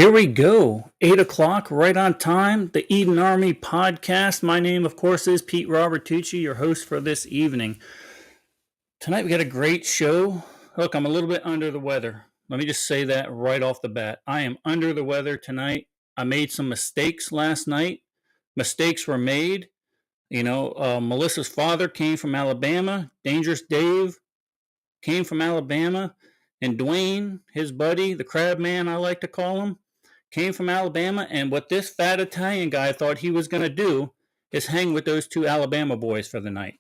Here we go. 8 o'clock, right on time. The Eden Army podcast. My name, of course, is Pete Robertucci, your host for this evening. Tonight we got a great show. Look, I'm a little bit under the weather. Let me just say that right off the bat. I am under the weather tonight. I made some mistakes last night. Mistakes were made. Melissa's father came from Alabama. Dangerous Dave came from Alabama. And Dwayne, his buddy, the crab man I like to call him, came from Alabama. And what this fat Italian guy thought he was going to do is hang with those two Alabama boys for the night.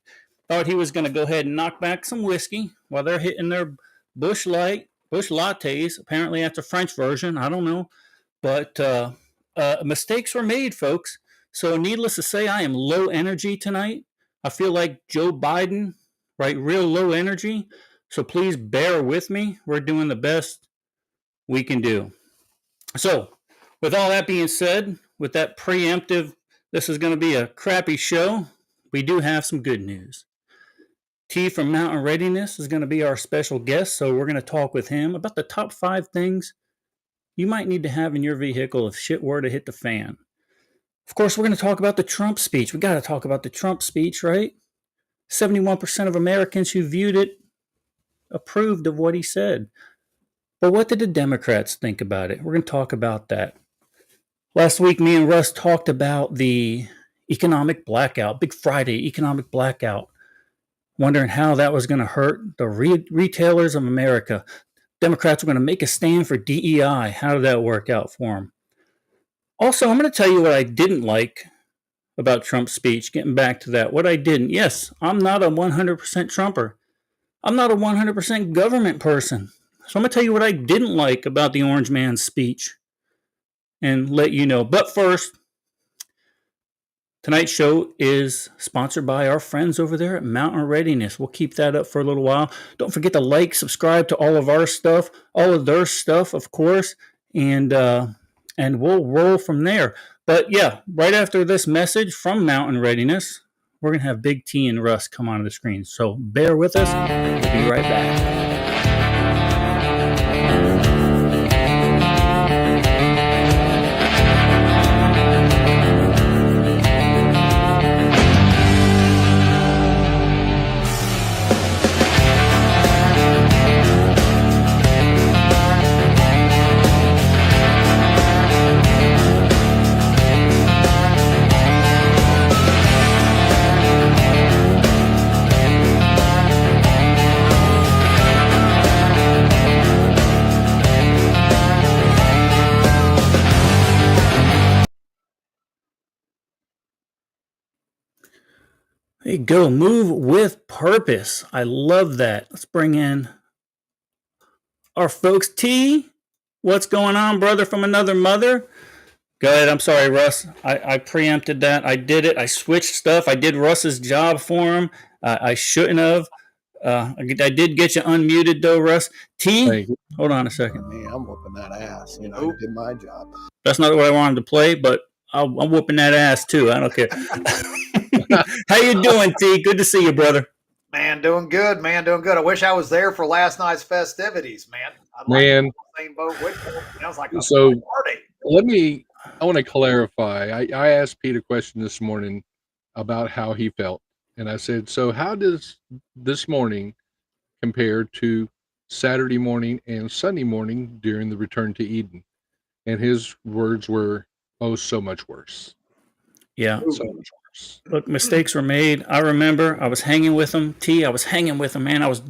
Thought he was going to go ahead and knock back some whiskey while they're hitting their Bush lattes. Apparently that's a French version. I don't know. But mistakes were made, folks. So needless to say, I am low energy tonight. I feel like Joe Biden, right? Real low energy. So please bear with me. We're doing the best we can do. So with all that being said, with that preemptive, this is going to be a crappy show, we do have some good news. T from Mountain Readiness is going to be our special guest. So we're going to talk with him about the top 5 things you might need to have in your vehicle if shit were to hit the fan. Of course, we're going to talk about the Trump speech. We got to talk about the Trump speech, right? 71% of Americans who viewed it approved of what he said. But what did the Democrats think about it? We're going to talk about that. Last week, me and Russ talked about the economic blackout, Big Friday economic blackout, wondering how that was going to hurt the retailers of America. Democrats were going to make a stand for DEI. How did that work out for them? Also, I'm going to tell you what I didn't like about Trump's speech. Getting back to that, what I didn't. Yes, I'm not a 100% Trumper. I'm not a 100% government person. So I'm going to tell you what I didn't like about the Orange Man's speech and let you know. But first, tonight's show is sponsored by our friends over there at Mountain Readiness. We'll keep that up for a little while. Don't forget to like, subscribe to all of our stuff, all of their stuff, of course, and we'll roll from there. But yeah, right after this message from Mountain Readiness, we're going to have Big T and Russ come onto the screen. So bear with us. We'll be right back. There you go. Move with purpose. I love that. Let's bring in our folks. T, what's going on, brother from another mother? Go ahead. I'm sorry, Russ. I preempted that. I did it. I switched stuff. I did Russ's job for him. I shouldn't have. I did get you unmuted, though, Russ. T, hold on a second. Me, I'm whooping that ass. You know, I did my job. That's not what I wanted to play, but I'm whooping that ass, too. I don't care. How you doing, T? Good to see you, brother. Man, doing good, man. Doing good. I wish I was there for last night's festivities, man. I'd like to be in the same boat with you. Sounds like a party. I want to clarify. I asked Pete a question this morning about how he felt. And I said, so how does this morning compare to Saturday morning and Sunday morning during the return to Eden? And his words were, oh, so much worse. Yeah. So much worse. Look, mistakes were made. I remember I was hanging with him. T, I was hanging with him, man. I was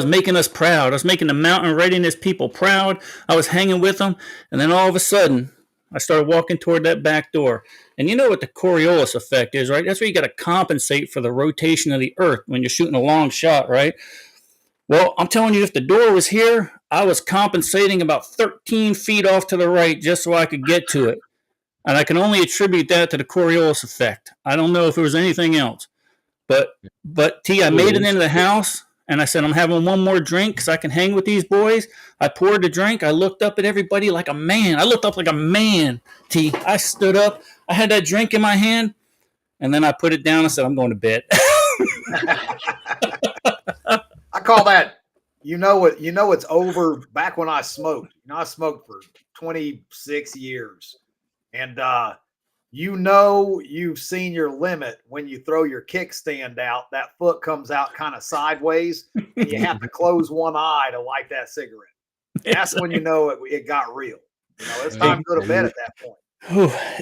making us proud. I was making the Mountain Readiness people proud. I was hanging with them. And then all of a sudden, I started walking toward that back door. And you know what the Coriolis effect is, right? That's where you got to compensate for the rotation of the earth when you're shooting a long shot, right? Well, I'm telling you, if the door was here, I was compensating about 13 feet off to the right just so I could get to it. And I can only attribute that to the Coriolis effect. I don't know if it was anything else. But T, I made it into the house, and I said, I'm having one more drink because I can hang with these boys. I poured the drink. I looked up at everybody like a man. I looked up like a man, T. I stood up. I had that drink in my hand, and then I put it down and said, I'm going to bed. I call that it's over. Back when I smoked, I smoked for 26 years, and you've seen your limit when you throw your kickstand out. That foot comes out kind of sideways, and you have to close one eye to light that cigarette. That's when it got real. It's time to go to bed at that point.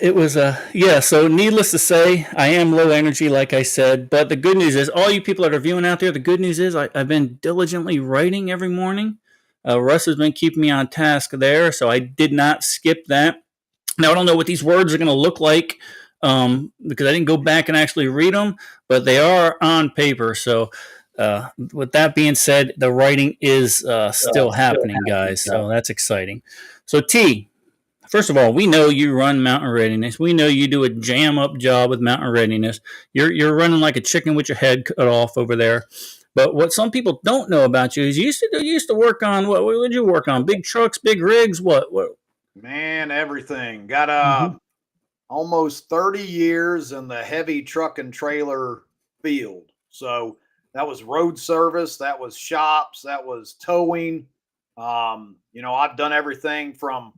It was yeah. So needless to say, I am low energy, like I said. But the good news is, all you people that are viewing out there, the good news is I've been diligently writing every morning. Russ has been keeping me on task there, so I did not skip that. Now I don't know what these words are going to look like because I didn't go back and actually read them, but they are on paper. So with that being said, the writing is still happening, guys. So that's exciting. So T, first of all, we know you run Mountain Readiness. We know you do a jam up job with Mountain Readiness. You're running like a chicken with your head cut off over there. But what some people don't know about you is you used to work on what did you work on? Big trucks, big rigs, what? Man, everything. Got almost 30 years in the heavy truck and trailer field. So that was road service, that was shops, that was towing. I've done everything from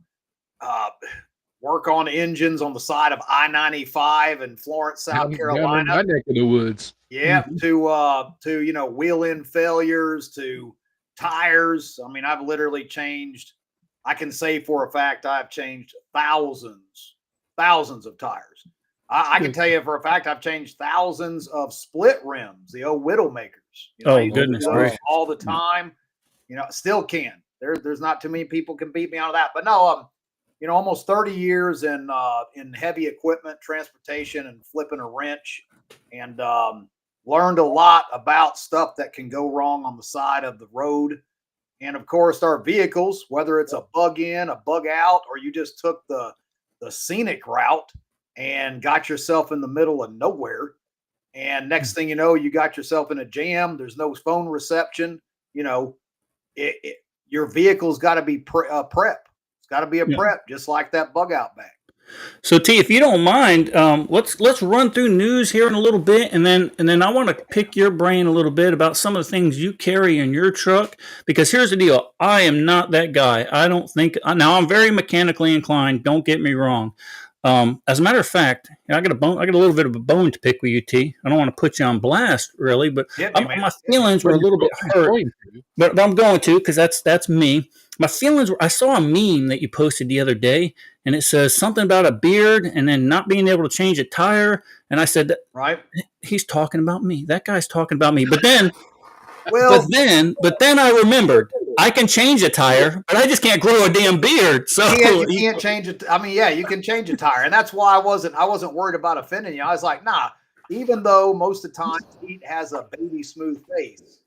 work on engines on the side of I-95 in Florence, South Carolina. My neck of the woods. Yeah, to wheel in failures, to tires. I mean, I've literally changed. I can say for a fact I've changed thousands of tires. I can tell you for a fact I've changed thousands of split rims, the old Widowmakers. Goodness gracious! All the time. Still can. There's not too many people can beat me out of that. But no, almost 30 years in heavy equipment, transportation, and flipping a wrench, and learned a lot about stuff that can go wrong on the side of the road. And of course, our vehicles, whether it's a bug in, a bug out, or you just took the scenic route and got yourself in the middle of nowhere. And next thing you know, you got yourself in a jam. There's no phone reception. Your vehicle's got to be prep. It's got to be a prep, just like that bug out bag. So T, if you don't mind, let's run through news here in a little bit, and then I want to pick your brain a little bit about some of the things you carry in your truck. Because here's the deal: I am not that guy. I don't think. Now I'm very mechanically inclined. Don't get me wrong. As a matter of fact, I got a little bit of a bone to pick with you, T. I don't want to put you on blast, really, but my feelings were a little bit hurt. But I'm going to, because that's me. My feelings were. I saw a meme that you posted the other day, and it says something about a beard and then not being able to change a tire. And I said, right, he's talking about me. That guy's talking about me. But then, but then I remembered I can change a tire, but I just can't grow a damn beard. So you can't change it. I mean, yeah, you can change a tire, and that's why I wasn't worried about offending you. I was like, nah. Even though most of the time Pete has a baby smooth face.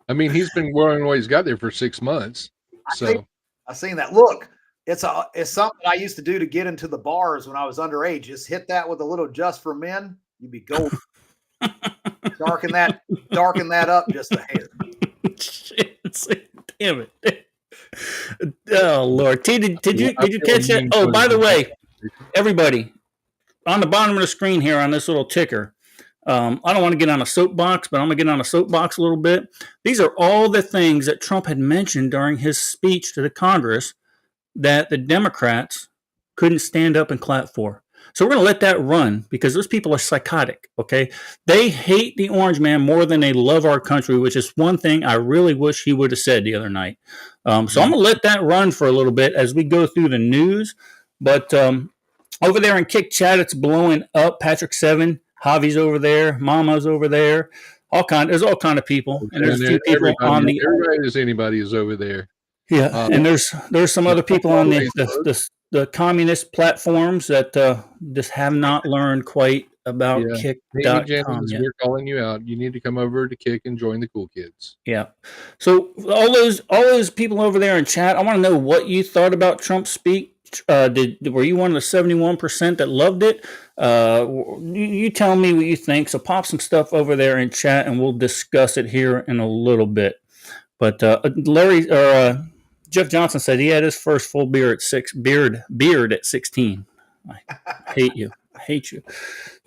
I mean, he's been wearing what he's got there for 6 months. So I've seen that. Look, it's something I used to do to get into the bars when I was underage. Just hit that with a little Just for Men. You'd be golden. darken that up just a hair. Shit, damn it. Oh Lord. T, did you catch that? Oh, by the way, everybody, on the bottom of the screen here on this little ticker, I don't want to get on a soapbox, but I'm going to get on a soapbox a little bit. These are all the things that Trump had mentioned during his speech to the Congress that the Democrats couldn't stand up and clap for. So we're going to let that run because those people are psychotic, okay? They hate the orange man more than they love our country, which is one thing I really wish he would have said the other night. So I'm going to let that run for a little bit as we go through the news. But over there in Kick Chat, it's blowing up. Patrick 7, Javi's over there, Mama's over there. There's all kind of people, and there's a few people on the. Everybody as anybody is over there. Yeah, and there's some other people on the communist platforms that just have not learned quite about Kick.com yet. We're calling you out. You need to come over to Kick and join the cool kids. Yeah. So all those people over there in chat, I want to know what you thought about Trump's speech. Were you one of the 71% that loved it? You tell me what you think. So pop some stuff over there in chat, and we'll discuss it here in a little bit. But Jeff Johnson said he had his first full beard at 16. I hate you.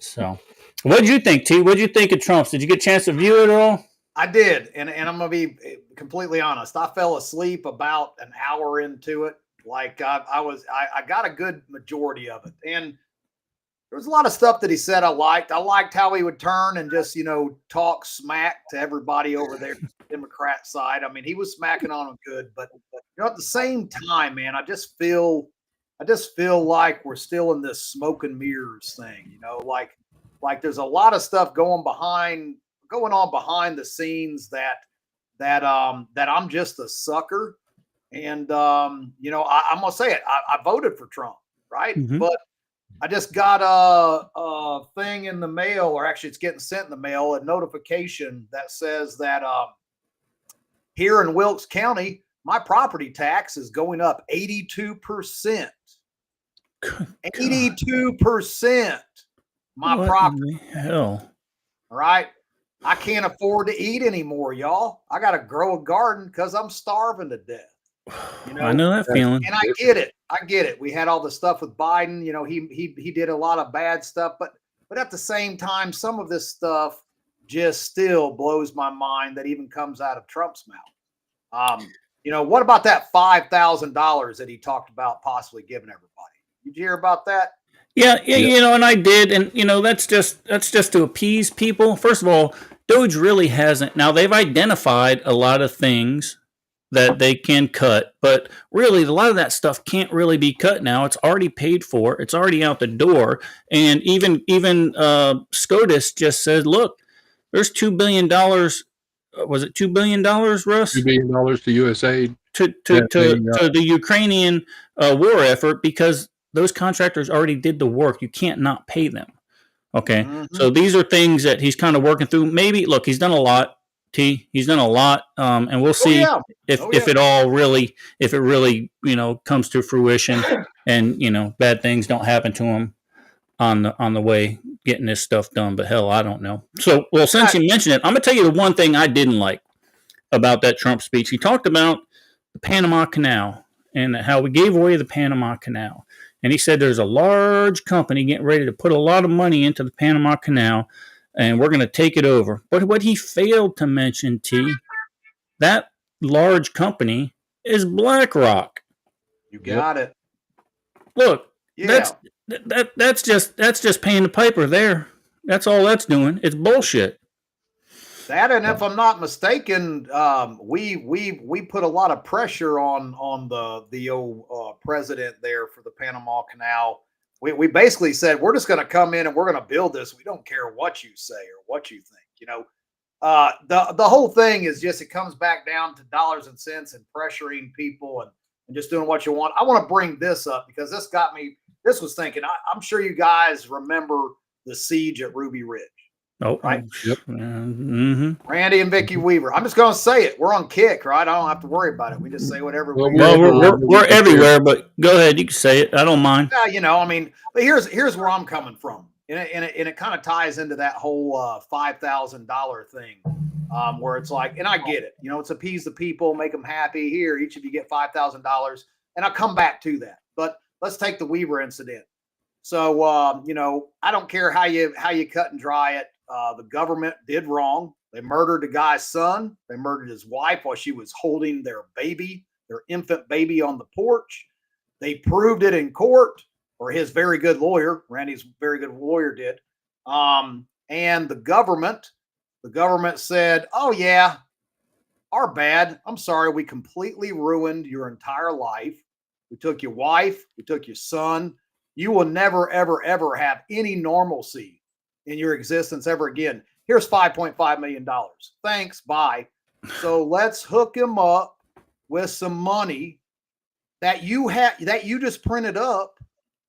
So, What did you think, T? What did you think of Trump's? Did you get a chance to view it at all? I did, and I'm gonna be completely honest. I fell asleep about an hour into it. Like I got a good majority of it, and there was a lot of stuff that he said I liked. I liked how he would turn and just talk smack to everybody over there, Democrat side. I mean, he was smacking on them good, but at the same time, man, I just feel like we're still in this smoke and mirrors thing. Like there's a lot of stuff going on behind the scenes that I'm just a sucker. And I'm gonna say it. I voted for Trump, right? Mm-hmm. But I just got a thing in the mail, or actually it's getting sent in the mail, a notification that says that here in Wilkes County, my property tax is going up 82%. 82%. My property. What in the hell? All right. I can't afford to eat anymore, y'all. I got to grow a garden because I'm starving to death. I know that feeling. And I get it. We had all the stuff with Biden. He did a lot of bad stuff, but at the same time, some of this stuff just still blows my mind that even comes out of Trump's mouth. What about that $5,000 that he talked about possibly giving everybody? Did you hear about that? Yeah, and I did, and that's just to appease people. First of all, Doge really hasn't. Now they've identified a lot of things that they can cut, but really a lot of that stuff can't really be cut now. It's already paid for. It's already out the door. And even SCOTUS just said, look, there's $2 billion. Was it $2 billion, Russ? $2 billion to USAID to the Ukrainian war effort, because those contractors already did the work. You can't not pay them. Okay. Mm-hmm. So these are things that he's kind of working through. Maybe, look, he's done a lot. He's done a lot. And we'll see if it really, comes to fruition and, bad things don't happen to him on the way getting this stuff done. But hell, I don't know. So, well, since you mentioned it, I'm going to tell you the one thing I didn't like about that Trump speech. He talked about the Panama Canal and how we gave away the Panama Canal. And he said there's a large company getting ready to put a lot of money into the Panama Canal, and we're going to take it over. But what he failed to mention, T, that large company is BlackRock. You got it. Look, that's just paying the piper there. That's all that's doing. It's bullshit. That, and if I'm not mistaken, we put a lot of pressure on the old president there for the Panama Canal. We basically said, we're just going to come in and we're going to build this. We don't care what you say or what you think. The whole thing is just, it comes back down to dollars and cents and pressuring people and just doing what you want. I want to bring this up because this was thinking, I'm sure you guys remember the siege at Ruby Ridge. Oh, right. Yep. Mm-hmm. Randy and Vicky Weaver. I'm just going to say it. We're on Kick, right? I don't have to worry about it. We just say whatever. We're everywhere, but go ahead. You can say it. I don't mind. Yeah, but here's where I'm coming from. And it kind of ties into that whole $5,000 thing, where it's like, and I get it. It's appease the people, make them happy. Here, each of you get $5,000, and I'll come back to that. But let's take the Weaver incident. So I don't care how you cut and dry it. The government did wrong. They murdered the guy's son. They murdered his wife while she was holding their infant baby on the porch. They proved it in court, or his very good lawyer, Randy's very good lawyer did. And the government said, oh yeah, our bad. I'm sorry. We completely ruined your entire life. We took your wife. We took your son. You will never, ever, ever have any normalcy in your existence ever again. Here's $5.5 million. Thanks. Bye. So let's hook him up with some money that you just printed up.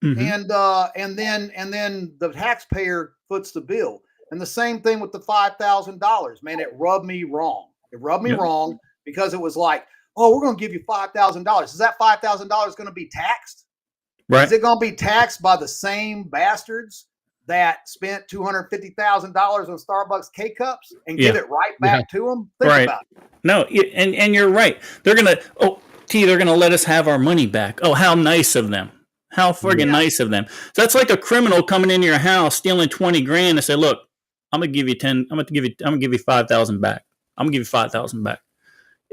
Mm-hmm. And then the taxpayer foots the bill. And the same thing with the $5,000. Man, it rubbed me wrong. It rubbed me wrong because it was like, oh, we're going to give you $5,000. Is that $5,000 going to be taxed? Right. Is it going to be taxed by the same bastards that spent $250,000 on Starbucks K-Cups and give it right back to them? Think about it. No, and you're right. They're going to let us have our money back. Oh, how nice of them. How friggin' nice of them. So that's like a criminal coming into your house, stealing 20 grand and say, look, I'm gonna give you 10, I'm gonna give you 5,000 back. I'm gonna give you 5,000 back.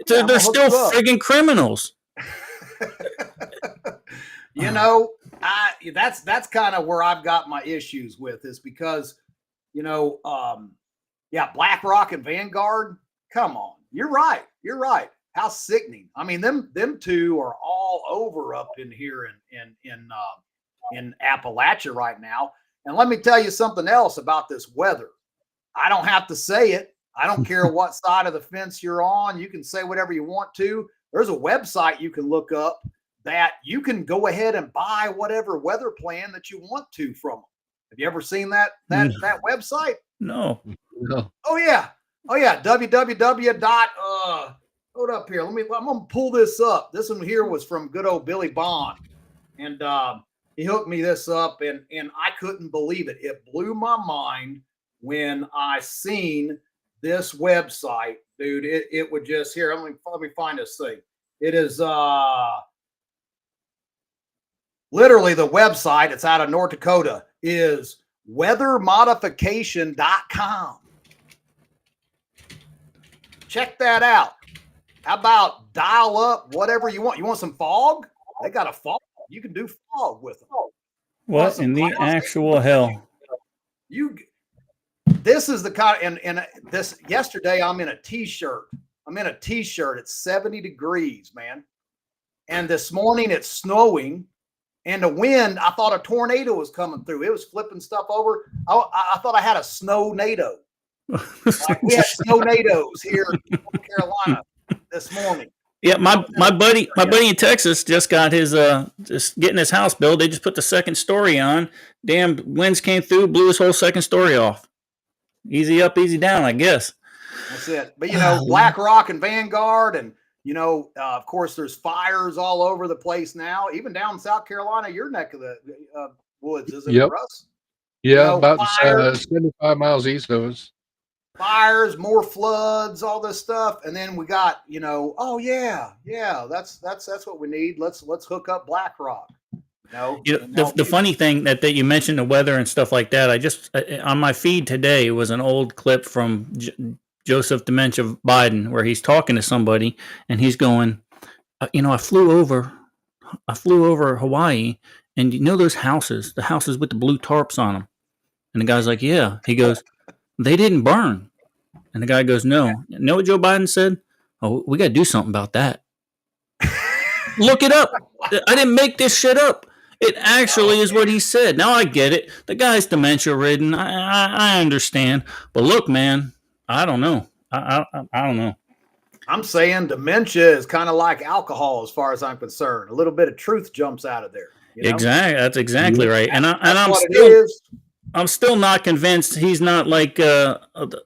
Yeah, They're still friggin' criminals. You know, that's kind of where I've got my issues with, is because, you know, BlackRock and Vanguard, come on. You're right. How sickening. I mean, them two are all over up in here in Appalachia right now. And let me tell you something else about this weather. I don't have to say it. I don't care what side of the fence you're on. You can say whatever you want to. There's a website you can look up that you can go ahead and buy whatever weather plan that you want to from them. Have you ever seen that website? No. Oh yeah. www. Hold up here. I'm gonna pull this up. This one here was from good old Billy Bond, and he hooked me this up, and I couldn't believe it. It blew my mind when I seen this website, dude. It would just here. Let me find this thing. It is literally the website. It's out of North Dakota. Is weathermodification.com. Check that out. How about dial up whatever you want? You want some fog? They got a fog. You can do fog with them. What in the actual hell? This is the kind of, and this yesterday I'm in a t-shirt. It's 70 degrees, man. And this morning it's snowing, and the wind, I thought a tornado was coming through. It was flipping stuff over. I thought I had a snow-nado. Like we had snow-nados here in North Carolina this morning. Yeah, my buddy in Texas just got his just getting his house built. They just put the second story on. Damn, winds came through, blew his whole second story off. Easy up, easy down, I guess. That's it. But you know, BlackRock and Vanguard, and you know, of course, there's fires all over the place now. Even down in South Carolina, your neck of the woods, is it, Russ? Yeah, you know, about 75 miles east of us. Fires, more floods, all this stuff, and then we got, you know, that's what we need. Let's hook up BlackRock. No, you know, the funny thing that you mentioned the weather and stuff like that. I just on my feed today was an old clip from Joseph Dementia Biden where he's talking to somebody and he's going, you know, I flew over Hawaii, and you know those houses, the houses with the blue tarps on them, and the guy's like, yeah. He goes, they didn't burn. And the guy goes, no. You know what Joe Biden said? Oh, we got to do something about that. Look it up. I didn't make this shit up. It actually is what he said. Now I get it. The guy's dementia ridden. I understand. But look, man, I don't know. I don't know. I'm saying dementia is kind of like alcohol as far as I'm concerned. A little bit of truth jumps out of there. You know? Exactly. That's exactly right. I'm still not convinced he's not like the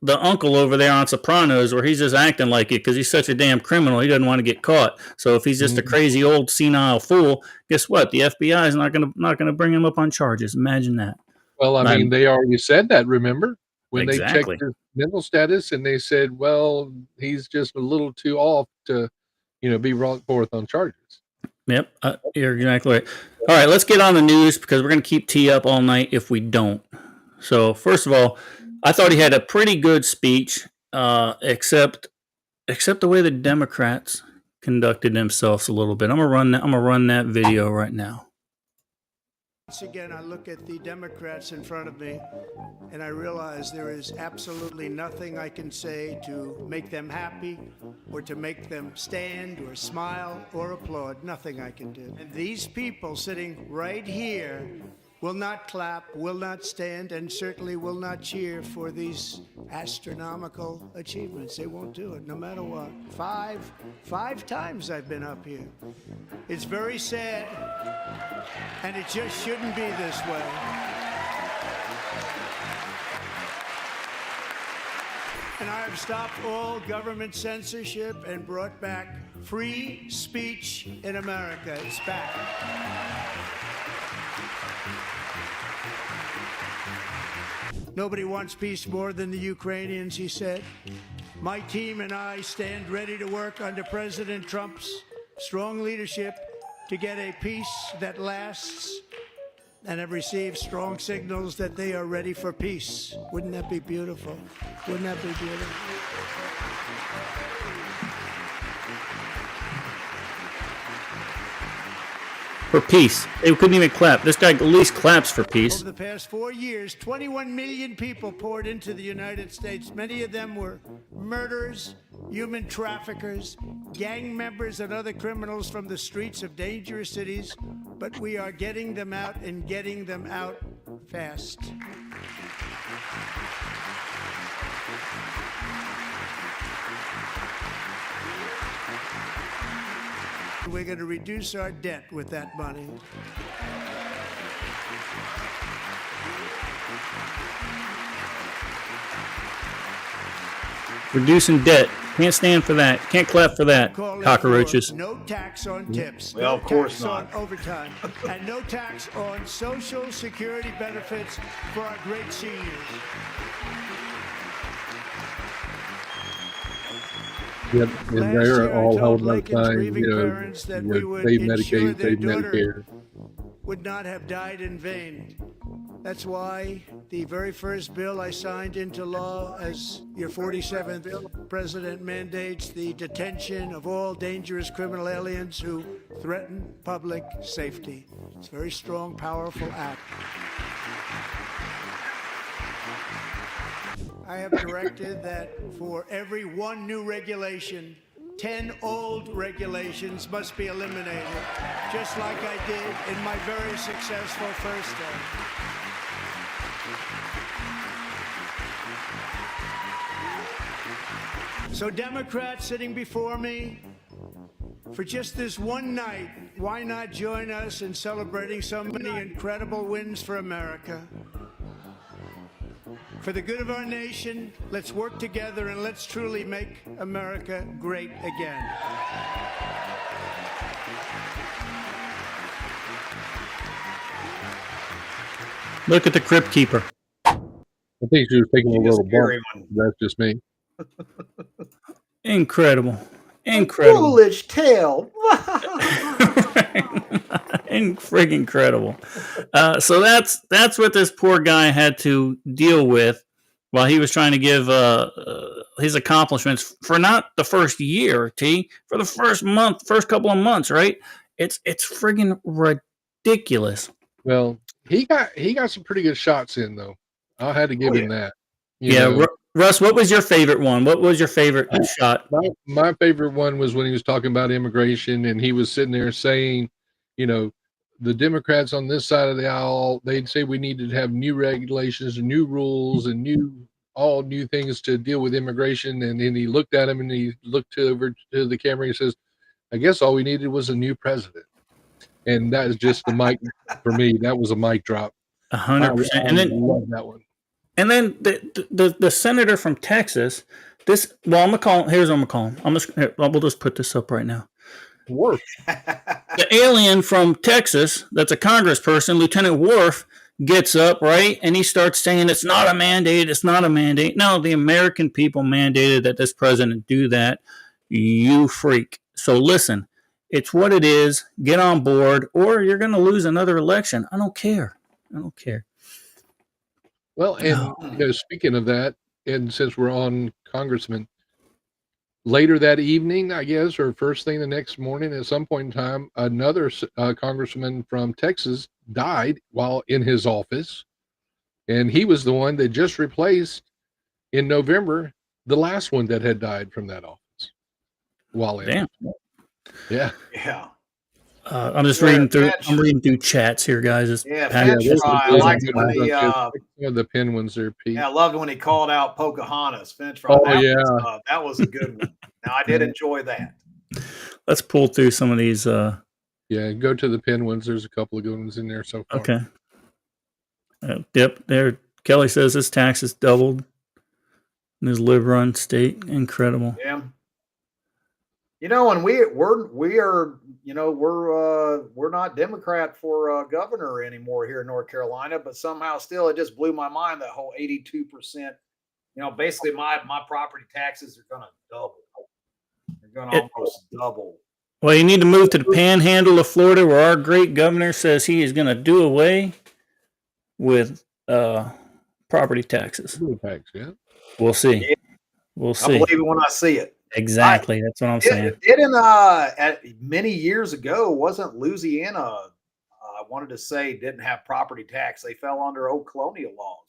uncle over there on Sopranos, where he's just acting like it because he's such a damn criminal. He doesn't want to get caught. So if he's just a crazy old senile fool, guess what? The FBI is not gonna bring him up on charges. Imagine that. Well, I mean, they already said that. Remember when Exactly. they checked his mental status, and they said, well, he's just a little too off to, you know, be brought forth on charges. Yep, you're exactly right. All right, let's get on the news because we're going to keep T up all night if we don't. So, first of all, I thought he had a pretty good speech, except the way the Democrats conducted themselves a little bit. I'm gonna run that video right now. Once again, I look at the Democrats in front of me, and I realize there is absolutely nothing I can say to make them happy or to make them stand or smile or applaud. Nothing I can do. And these people sitting right here will not clap, will not stand, and certainly will not cheer for these astronomical achievements. They won't do it, no matter what. Five times I've been up here. It's very sad, and it just shouldn't be this way. And I have stopped all government censorship and brought back free speech in America. It's back. Nobody wants peace more than the Ukrainians, he said. My team and I stand ready to work under President Trump's strong leadership to get a peace that lasts and have received strong signals that they are ready for peace. Wouldn't that be beautiful? Wouldn't that be beautiful? For peace. They couldn't even clap. This guy at least claps for peace. Over the past 4 years, 21 million people poured into the United States. Many of them were murderers, human traffickers, gang members, and other criminals from the streets of dangerous cities. But we are getting them out and getting them out fast. We're going to reduce our debt with that money. Reducing debt. Can't stand for that. Can't clap for that. Call that Cockroaches. for no tax on tips. Well, no of course tax not. on overtime. And no tax on Social Security benefits for our great seniors. Yep, and Last they're year, I all told holding up Lincoln's signs, grieving you know, parents that we would save ensure Medicaid, their save daughter Medicare. would not have died in vain. That's why the very first bill I signed into law as your 47th president mandates the detention of all dangerous criminal aliens who threaten public safety. It's a very strong, powerful act. I have directed that for every one new regulation, 10 old regulations must be eliminated, just like I did in my very successful first day. So Democrats sitting before me, for just this one night, why not join us in celebrating so many incredible wins for America? For the good of our nation, let's work together and let's truly make America great again. Look at the Crypt Keeper. I think she was taking a She's a little scary bump. one. That's just me. Incredible. Incredible. Foolish tale. Friggin' incredible. So that's what this poor guy had to deal with while he was trying to give his accomplishments for not the first year, for the first couple of months, right? It's friggin' ridiculous. Well, he got some pretty good shots in though. I had to give him that. You Yeah, know, Russ, what was your favorite one? What was your favorite shot? my favorite one was when he was talking about immigration and he was sitting there saying, you know, the Democrats on this side of the aisle, they'd say we needed to have new regulations and new rules and all new things to deal with immigration. And then he looked at him and he looked over to the camera and he says, I guess all we needed was a new president. And that is just the mic for me. That was a mic drop. 100%. And then love that one. And then the senator from Texas, I'm gonna call him. Here's what I'm gonna call him. We'll just put this up right now. Worf. The alien from Texas, that's a congressperson, Lieutenant Worf, gets up, right, and he starts saying it's not a mandate. It's not a mandate. No, the American people mandated that this president do that. You freak. So listen, it's what it is. Get on board, or you're gonna lose another election. I don't care. Well, and you know, speaking of that, and since we're on Congressman, later that evening, I guess, or first thing the next morning, at some point in time, another congressman from Texas died while in his office, and he was the one that just replaced in November the last one that had died from that office while in. Damn. Yeah. Yeah. I'm just reading through. I'm reading through chats here, guys. Yeah, Pat- Finch Fry. I liked when he, Some of the pin ones there, Pete. I loved when he called out Pocahontas. Finch Fry. Oh, That was a good one. Now, I did enjoy that. Let's pull through some of these. Yeah, go to the pin ones. There's a couple of good ones in there so far. Okay. Yep. There. Kelly says his taxes doubled in his live-run state. Incredible. Yeah. You know, and we are, you know, we're not Democrat for governor anymore here in North Carolina, but somehow still it just blew my mind, that whole 82%. You know, basically my property taxes are going to double. They're going to almost double. Well, you need to move to the panhandle of Florida, where our great governor says he is going to do away with property taxes. Tax, yeah. We'll see. Yeah. We'll I see. believe it when I see it. Exactly. That's what I'm saying. Many years ago, wasn't Louisiana, I wanted to say, didn't have property tax. They fell under old colonial laws.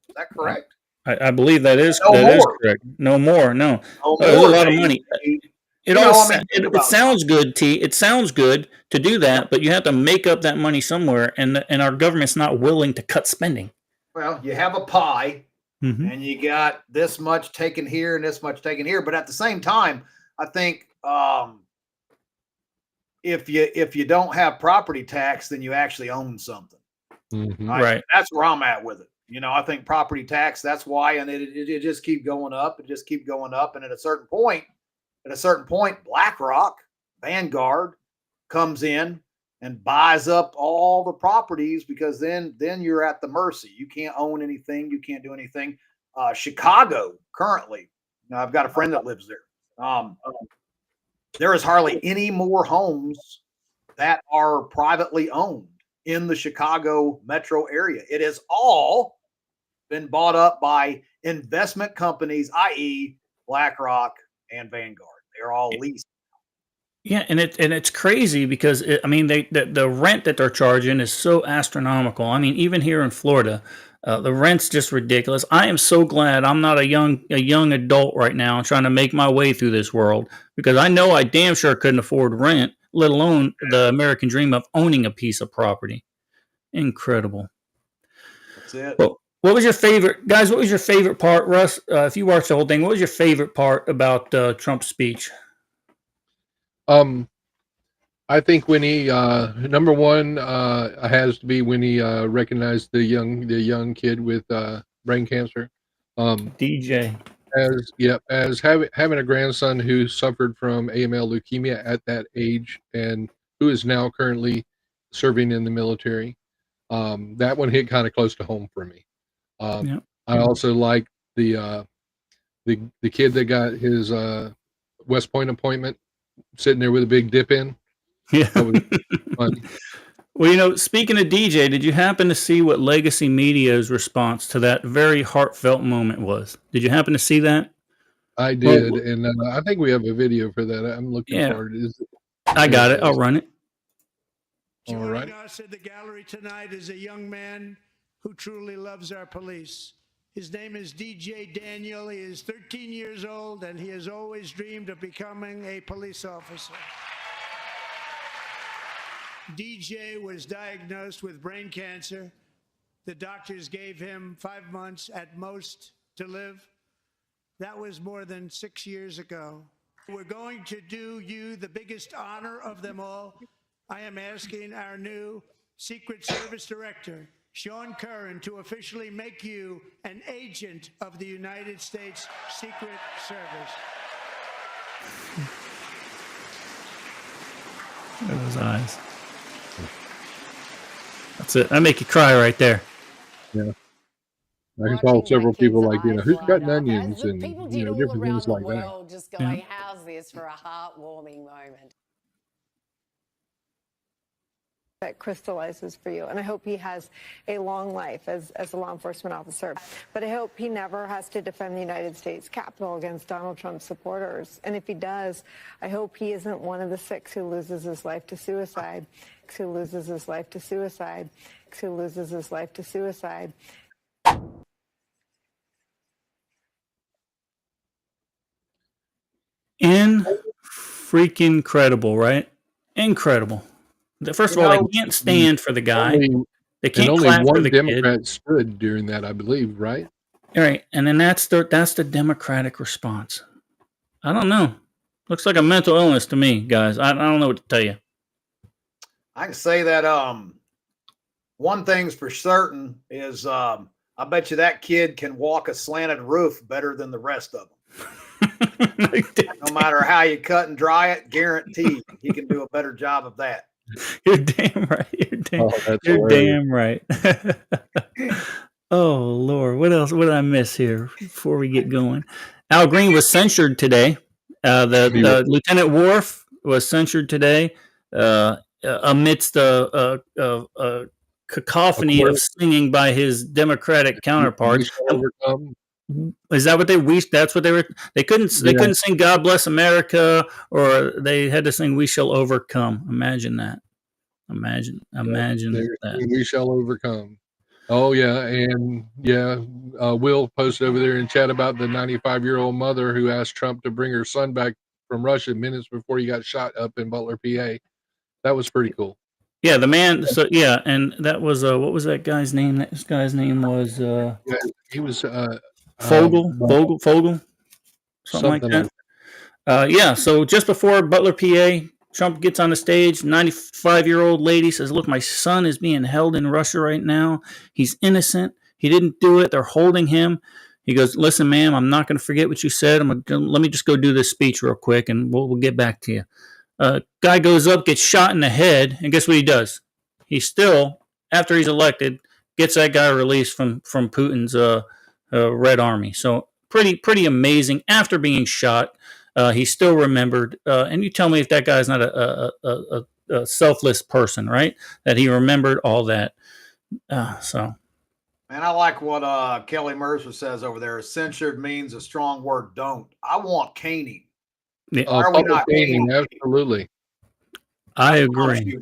Is that correct? I believe that is No more. correct. No more. No. No There's a more. lot of money. It Think sounds good, T. It sounds good to do that, but you have to make up that money somewhere, and our government's not willing to cut spending. Well, you have a pie, and you got this much taken here and this much taken here, but at the same time, I think if you don't have property tax, then you actually own something. Right. That's where I'm at with it. I think property tax, that's why, and it just keep going up and just keep going up. And at a certain point, BlackRock, Vanguard comes in and buys up all the properties, because then you're at the mercy. You can't own anything. You can't do anything. Chicago currently, I've got a friend that lives there. There is hardly any more homes that are privately owned in the Chicago metro area. It has all been bought up by investment companies, i.e. BlackRock and Vanguard. They're all leased. Yeah, and it's crazy because the rent that they're charging is so astronomical. I mean, even here in Florida, the rent's just ridiculous. I am so glad I'm not a young adult right now trying to make my way through this world, because I know I damn sure couldn't afford rent, let alone the American dream of owning a piece of property. Incredible. That's it. Well, what was your favorite, guys? What was your favorite part, Russ? If you watched the whole thing, what was your favorite part about Trump's speech? I think when he number one has to be when he recognized the young kid with brain cancer. DJ. As having a grandson who suffered from AML leukemia at that age, and who is now currently serving in the military. That one hit kind of close to home for me. I also like the kid that got his West Point appointment, sitting there with a big dip in. Yeah. That was fun. Well, speaking of DJ, did you happen to see what Legacy Media's response to that very heartfelt moment was? Did you happen to see that? I did, and I think we have a video for that. I'm looking for it. I got it. I'll run it. All right. Joining us at the gallery tonight is a young man who truly loves our police. His name is DJ Daniel. He is 13 years old, and he has always dreamed of becoming a police officer. DJ was diagnosed with brain cancer. The doctors gave him 5 months at most to live. That was more than 6 years ago. We're going to do you the biggest honor of them all. I am asking our new Secret Service Director, Sean Curran, to officially make you an agent of the United States Secret Service. Those eyes. That's it. I make you cry right there. Yeah. I saw several people like, who's cutting onions and, different things like that. Just going, how's this for a heartwarming moment? That crystallizes for you, and I hope he has a long life as a law enforcement officer, but I hope he never has to defend the United States Capitol against Donald Trump's supporters. And if he does, I hope he isn't one of the 6 who loses his life to suicide, who loses his life to suicide, who loses his life to suicide. Freaking incredible, right? Incredible. First of all, they can't stand for the guy. They can't clap for the kid. Only one Democrat stood during that, I believe, right? All right, and then that's the Democratic response. I don't know. Looks like a mental illness to me, guys. I don't know what to tell you. I can say that one thing's for certain is I bet you that kid can walk a slanted roof better than the rest of them. No matter how you cut and dry it, guaranteed he can do a better job of that. You're damn right. You're damn right. Oh, Lord. What else? What did I miss here before we get going? Al Green was censured today. The Lieutenant Worf was censured today amidst cacophony of singing by his Democratic counterparts. Overcome. Is that what they wished? That's what they were. They couldn't sing "God Bless America," or they had to sing "We Shall Overcome." Imagine that. Imagine that. We shall overcome. Oh yeah, and yeah, Will posted over there in chat about the 95-year-old mother who asked Trump to bring her son back from Russia minutes before he got shot up in Butler, PA. That was pretty cool. Yeah, the man. So yeah, and that was what was that guy's name? That guy's name was he was Fogel, something like that. Yeah. So just before Butler, PA, Trump gets on the stage. 95-year-old lady says, "Look, my son is being held in Russia right now. He's innocent. He didn't do it. They're holding him." He goes, "Listen, ma'am, I'm not going to forget what you said. Let me just go do this speech real quick, and we'll get back to you." Guy goes up, gets shot in the head, and guess what he does? He still, after he's elected, gets that guy released from Putin's Red Army. So pretty amazing. After being shot, he still remembered. And you tell me if that guy's not a selfless person, right? That he remembered all that. So. And I like what Kelly Mercer says over there. Censured means a strong word. Don't. I want caning. Yeah. Why are we not caning? Absolutely. I agree.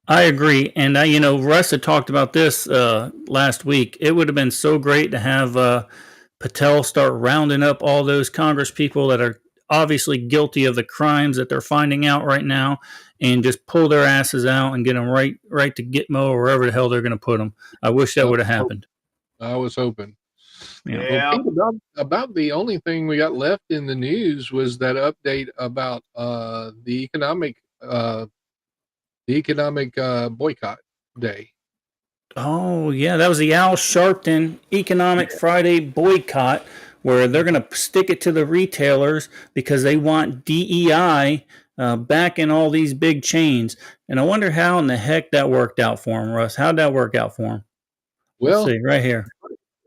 I agree. And, Russ had talked about this last week. It would have been so great to have Patel start rounding up all those Congress people that are obviously guilty of the crimes that they're finding out right now and just pull their asses out and get them right to Gitmo or wherever the hell they're going to put them. I wish that would have happened. I was hoping. Yeah. Well, about the only thing we got left in the news was that update about the economic boycott day. Oh yeah, that was the Al Sharpton Economic Friday boycott, where they're going to stick it to the retailers because they want DEI back in all these big chains. And I wonder how in the heck that worked out for him, Russ. How'd that work out for him? Well, let's see right here.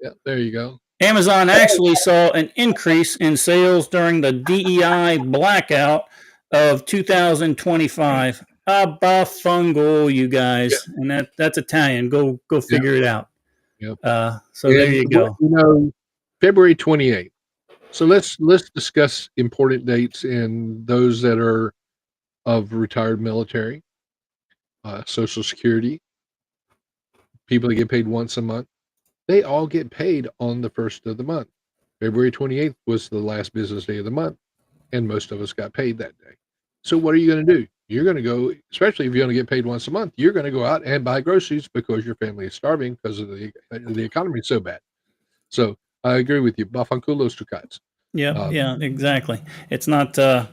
Yeah, there you go. Amazon actually saw an increase in sales during the DEI blackout of 2025. Fungal, you guys, and that's Italian. Go figure it out. Yep. So there you go. February 28th. So let's discuss important dates and those that are of retired military, Social Security, people that get paid once a month. They all get paid on the first of the month. February 28th was the last business day of the month, and most of us got paid that day. So what are you going to do? You're going to go, especially if you're going to get paid once a month, you're going to go out and buy groceries because your family is starving because of the economy is so bad. So I agree with you. Bafankulos Tukats. Yeah, exactly. It's not, it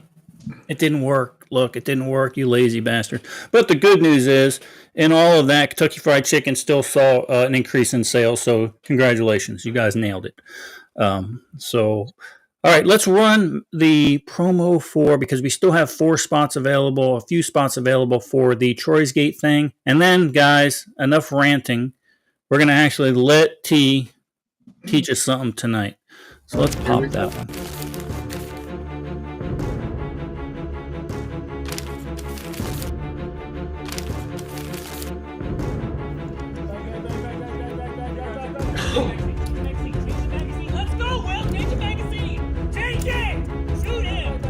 didn't work. Look, it didn't work, you lazy bastard. But the good news is, in all of that, Kentucky Fried Chicken still saw an increase in sales. So congratulations. You guys nailed it. All right, let's run the promo because we still have a few spots available for the Troy's Gate thing. And then, guys, enough ranting. We're going to actually let T teach us something tonight. So let's pop that one. Let's go, Will. Change the magazine. Change it. Shoot him.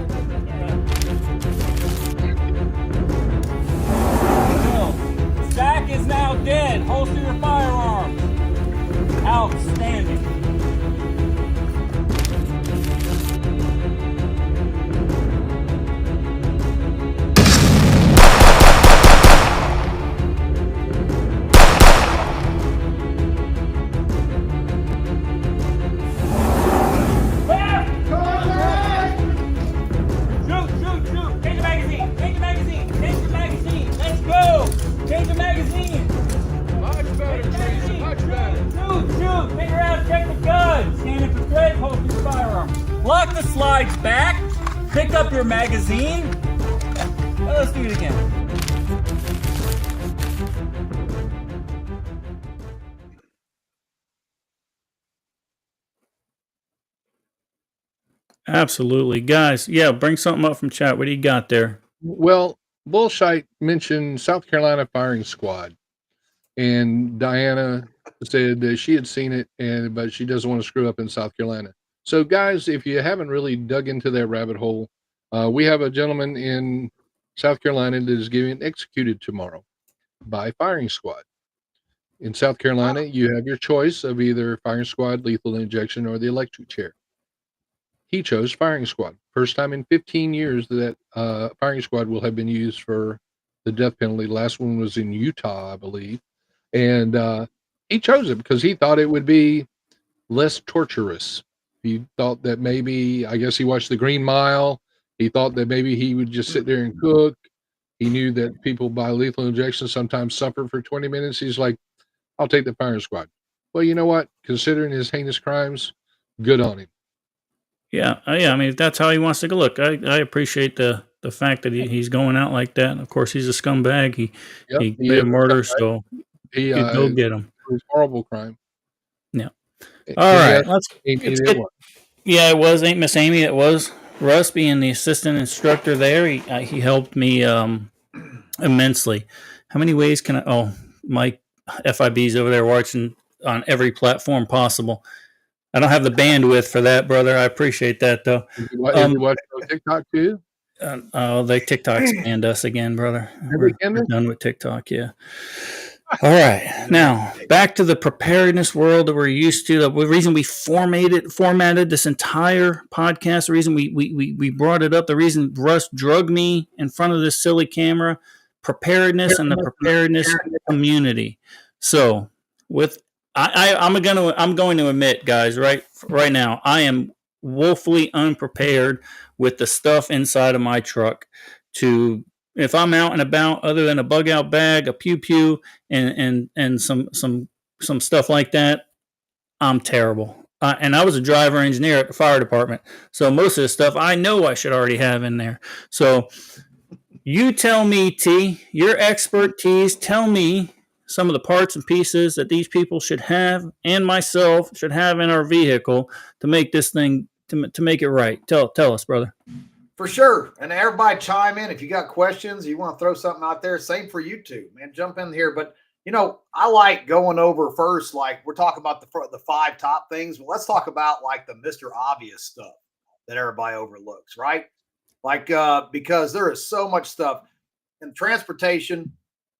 Will, Zach is now dead. Holster your firearms. Outstanding. Change the magazine! Much better, Jason, much better. Shoot! Figure out, check the gun! Scanning for threat, hold your firearm. Lock the slides back, pick up your magazine. Let's do it again. Absolutely. Guys, bring something up from chat. What do you got there? Well, Bullshite mentioned South Carolina firing squad. and Diana said that she had seen it, but she doesn't want to screw up in South Carolina. So, guys, if you haven't really dug into that rabbit hole, we have a gentleman in South Carolina that is getting executed tomorrow by firing squad. In South Carolina, you have your choice of either firing squad, lethal injection, or the electric chair. He chose firing squad. First time in 15 years that firing squad will have been used for the death penalty. Last one was in Utah, I believe. And he chose it because he thought it would be less torturous. He thought that maybe, I guess he watched The Green Mile. He thought that maybe he would just sit there and cook. He knew that people by lethal injection sometimes suffer for 20 minutes. He's like, I'll take the firing squad. Well, you know what? Considering his heinous crimes, good on him. Yeah. I mean, if that's how he wants to go. Look, I appreciate the fact that he's going out like that. Of course, he's a scumbag. He committed murder, so he go get him. It was a horrible crime. Yeah. All right. Let's get, yeah, it was Ain't Miss Amy. It was Russ being the assistant instructor there. He helped me immensely. How many ways can I? Oh, Mike FIB's over there watching on every platform possible. I don't have the bandwidth for that, brother. I appreciate that, though. You watch TikTok too? They TikTok's banned us again, brother. We're done with TikTok, yeah. All right. Now, back to the preparedness world that we're used to. The reason we formatted this entire podcast, the reason we brought it up, the reason Russ drugged me in front of this silly camera, preparedness and the preparedness community. So, I'm going to admit, guys, right now, I am woefully unprepared with the stuff inside of my truck to, if I'm out and about, other than a bug out bag, a pew pew, and some stuff like that, I'm terrible. And I was a driver engineer at the fire department, so most of the stuff I know I should already have in there. So you tell me, T, your expertise, tell me some of the parts and pieces that these people should have and myself should have in our vehicle to make this thing, to make it right. Tell us, brother. For sure. And everybody chime in. If you got questions, you want to throw something out there, same for you too, man, jump in here. But, I like going over first, like we're talking about the 5 top things, but let's talk about like the Mr. Obvious stuff that everybody overlooks, right? Like, because there is so much stuff in transportation,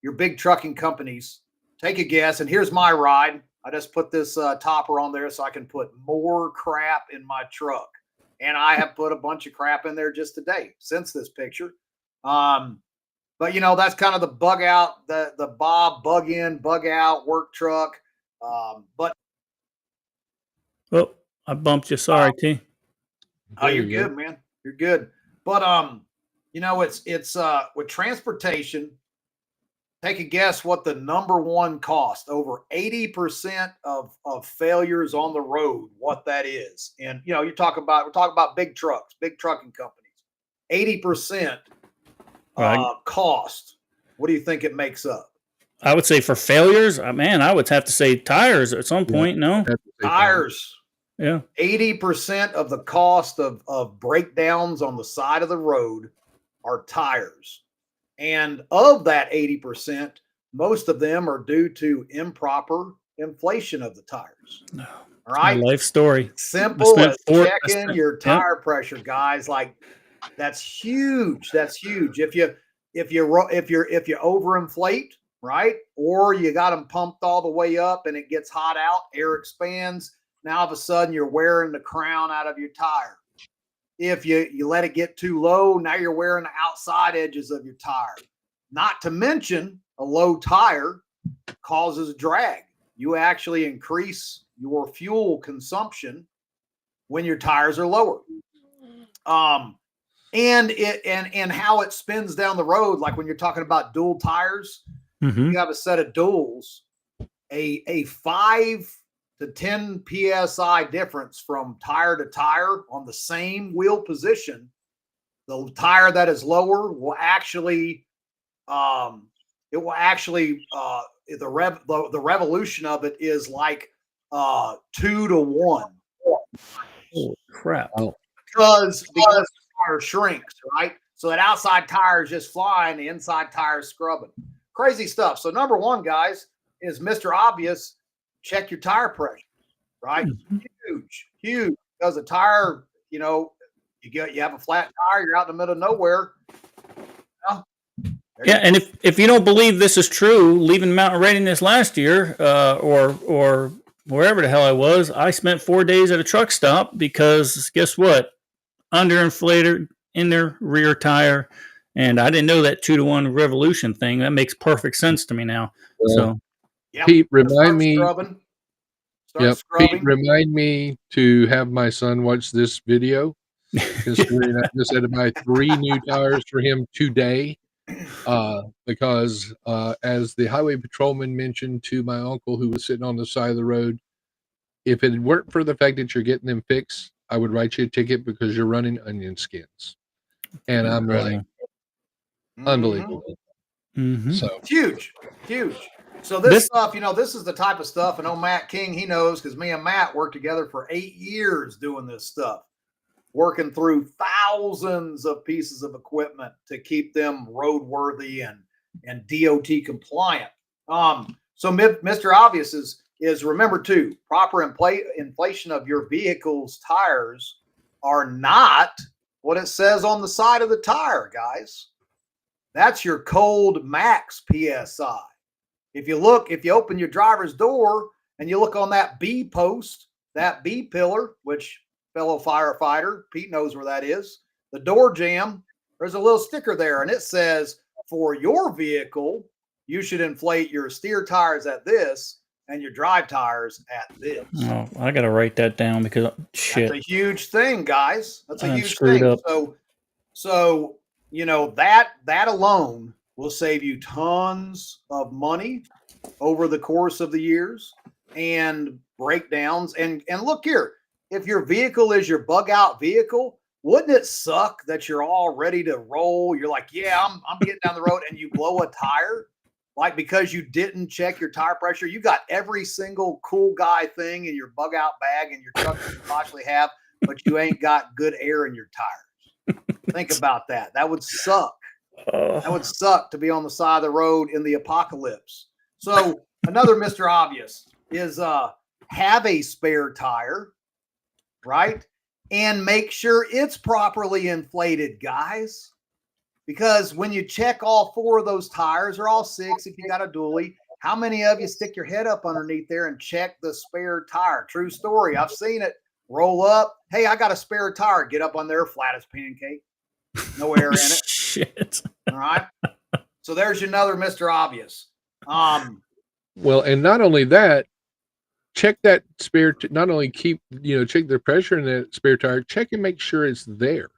your big trucking companies. Take a guess. And here's my ride. I just put this topper on there so I can put more crap in my truck. And I have put a bunch of crap in there just today since this picture. But that's kind of the bug out, the Bob bug in, bug out work truck. But oh, I bumped you. Sorry, T. Oh, you're good, man. You're good. But it's with transportation. Take a guess what the number one cost, over 80% of failures on the road, what that is. And, we're talking about big trucks, big trucking companies, 80% cost. What do you think it makes up? I would say for failures, man, I would have to say tires at some point. No, tires. Yeah. 80% of the cost of breakdowns on the side of the road are tires. And of that 80%, most of them are due to improper inflation of the tires. No. All right. My life story. Simple as checking your tire pressure, guys. Like that's huge. That's huge. If you overinflate, right? Or you got them pumped all the way up and it gets hot out, air expands. Now all of a sudden you're wearing the crown out of your tire. If you let it get too low, now you're wearing the outside edges of your tire. Not to mention a low tire causes drag. You actually increase your fuel consumption when your tires are lower. And how it spins down the road, like when you're talking about dual tires, you have a set of duals, a 5 to 10 psi difference from tire to tire on the same wheel position. The tire that is lower will actually, the revolution of it is like 2 to 1. Oh crap! Because the tire shrinks, right? So that outside tire is just flying, the inside tire is scrubbing. Crazy stuff. So number one, guys, is Mr. Obvious. Check your tire pressure, right? Huge. Because a tire, you have a flat tire, you're out in the middle of nowhere. Yeah, and if you don't believe this is true, leaving Mountain Readiness last year, or wherever the hell I was, I spent 4 days at a truck stop because guess what? Underinflated in their rear tire, and I didn't know that 2-to-1 revolution thing. That makes perfect sense to me now. So, Pete, remind me. Start scrubbing. Pete, remind me to have my son watch this video. Considering I just had to buy 3 new tires for him today, because as the highway patrolman mentioned to my uncle who was sitting on the side of the road, if it weren't for the fact that you're getting them fixed, I would write you a ticket because you're running onion skins. And I'm like, unbelievable. Mm-hmm. So huge. So this stuff, this is the type of stuff, and Matt King, he knows, because me and Matt worked together for 8 years doing this stuff, working through thousands of pieces of equipment to keep them roadworthy and DOT compliant. So Mr. Obvious is remember too, proper inflation of your vehicle's tires are not what it says on the side of the tire, guys. That's your cold max PSI. If you open your driver's door and you look on that B post, that B pillar, which fellow firefighter, Pete knows where that is, the door jamb, there's a little sticker there, and it says, for your vehicle, you should inflate your steer tires at this and your drive tires at this. Oh, I got to write that down because shit. That's a huge thing, guys. That's a huge screwed thing. Up. So that alone will save you tons of money over the course of the years and breakdowns. And look here, if your vehicle is your bug out vehicle, wouldn't it suck that you're all ready to roll? You're like, yeah, I'm getting down the road, and you blow a tire, like because you didn't check your tire pressure. You got every single cool guy thing in your bug out bag in your truck that you possibly have, but you ain't got good air in your tires. Think about that. That would suck. That would suck to be on the side of the road in the apocalypse. So another Mr. Obvious is have a spare tire, right? And make sure it's properly inflated, guys. Because when you check all 4 of those tires, or all 6 if you got a dually, how many of you stick your head up underneath there and check the spare tire? True story. I've seen it. Roll up. Hey, I got a spare tire. Get up on there, flat as pancake. No air in it. Shit. All right. So there's another Mr. Obvious. well, and not only that, check that spare. Not only check the pressure in that spare tire. Check and make sure it's there,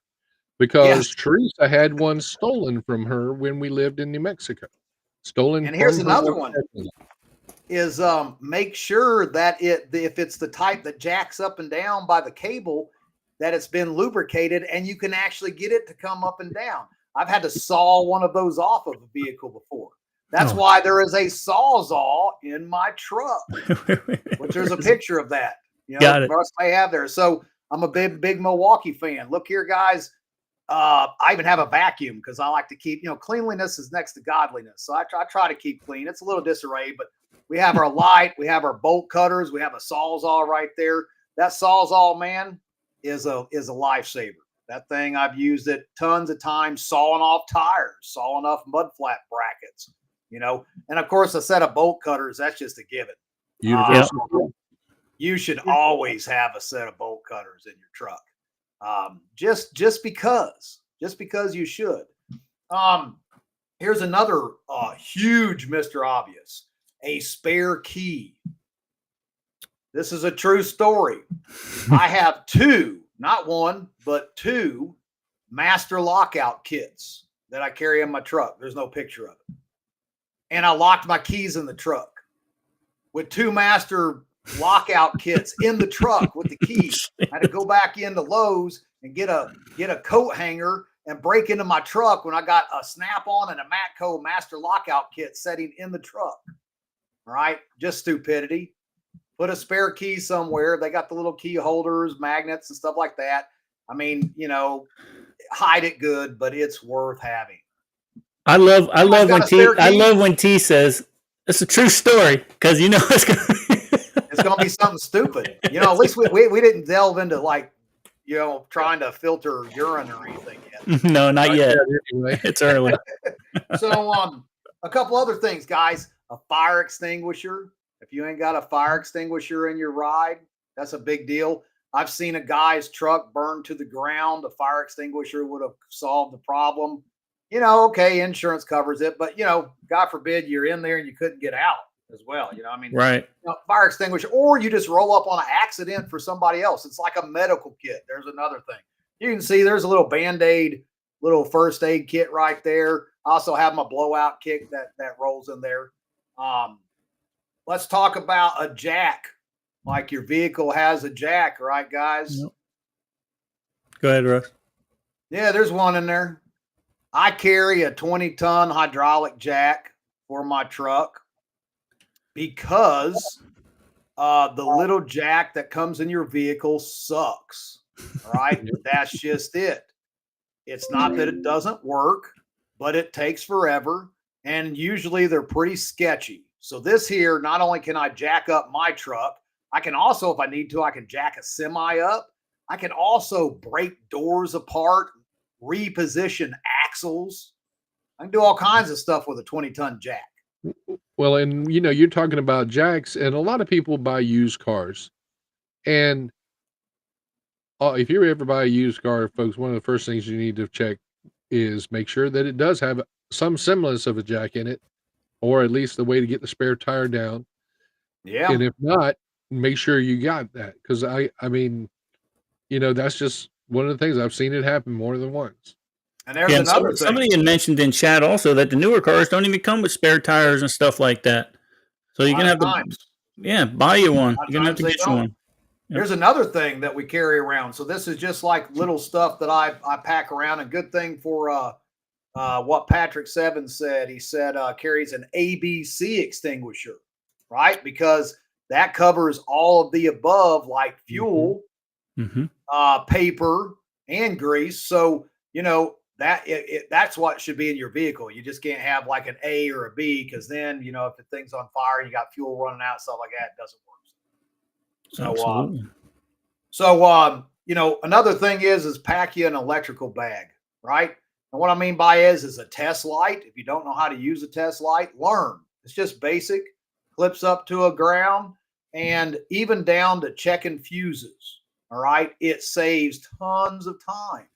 because Teresa had one stolen from her when we lived in New Mexico. Stolen. And here's another one: is make sure that if it's the type that jacks up and down by the cable, that it's been lubricated and you can actually get it to come up and down. I've had to saw one of those off of a vehicle before. That's why there is a Sawzall in my truck, which there's a picture of that. Got it. Russ may have there. So I'm a big Milwaukee fan. Look here, guys. I even have a vacuum because I like to keep, cleanliness is next to godliness. So I try to keep clean. It's a little disarray, but we have our light, we have our bolt cutters, we have a Sawzall right there. That Sawzall, man, is a lifesaver. That thing, I've used it tons of times, sawing off tires, sawing off mud flat brackets, and of course a set of bolt cutters. That's just a given. You should always have a set of bolt cutters in your truck. Just because you should. Here's another huge Mr. Obvious, a spare key. This is a true story. I have 2, not 1, but 2 master lockout kits that I carry in my truck. There's no picture of it. And I locked my keys in the truck with 2 master lockout kits in the truck with the keys. I had to go back into Lowe's and get a coat hanger and break into my truck when I got a Snap-on and a Matco master lockout kit setting in the truck. All right. Just stupidity. Put a spare key somewhere. They got the little key holders, magnets, and stuff like that. I mean, hide it good, but it's worth having. I love when T says It's a true story because you know it's gonna It's going to be something stupid. You know, at least we didn't delve into like, you know, trying to filter urine or anything yet. No, not yet. Anyway. It's early. So, a couple other things, guys. A fire extinguisher. If you ain't got a fire extinguisher in your ride, that's a big deal. I've seen a guy's truck burn to the ground. A fire extinguisher would have solved the problem. You know, okay, insurance covers it, but you know, God forbid you're in there and you couldn't get out as well. You know, I mean, Right. you know, fire extinguisher, or you just roll up on an accident for somebody else. It's like a medical kit. There's another thing. You can see there's a little Band-Aid, little first aid kit right there. I also have my blowout kit that rolls in there. Let's talk about a jack. Like your vehicle has a jack, right, guys? Yep. Go ahead, Russ. Yeah, there's one in there. I carry a 20-ton hydraulic jack for my truck because the little jack that comes in your vehicle sucks. Right? That's just it. It's not that it doesn't work, but it takes forever. And usually they're pretty sketchy. So this here, not only can I jack up my truck, I can also, if I need to, I can jack a semi up. I can also break doors apart, reposition axles. I can do all kinds of stuff with a 20-ton jack. Well, and you know, you're talking about jacks, and a lot of people buy used cars. And if you ever buy a used car, folks, one of the first things you need to check is make sure that it does have some semblance of a jack in it, or at least the way to get the spare tire down. Yeah. And if not, make sure you got that. Because I mean, you know, that's just one of the things I've seen it happen more than once. And there's another thing. Somebody had mentioned in chat also that the newer cars don't even come with spare tires and stuff like that. So you're gonna have to, buy you one. You're gonna have to get you one. Yep. There's another thing that we carry around. So this is just like little stuff that I pack around. A good thing for what Patrick Seven said. He said carries an ABC extinguisher, right? Because that covers all of the above, like fuel, paper, and grease. So you know that that's what should be in your vehicle. You just can't have like an A or a B, because then you know if the thing's on fire and you got fuel running out, stuff like that, it doesn't work. So, you know, another thing is pack you an electrical bag, right? And what I mean by is a test light. If you don't know how to use a test light, learn. It's just basic, clips up to a ground, and even down to checking fuses. All right. It saves tons of time,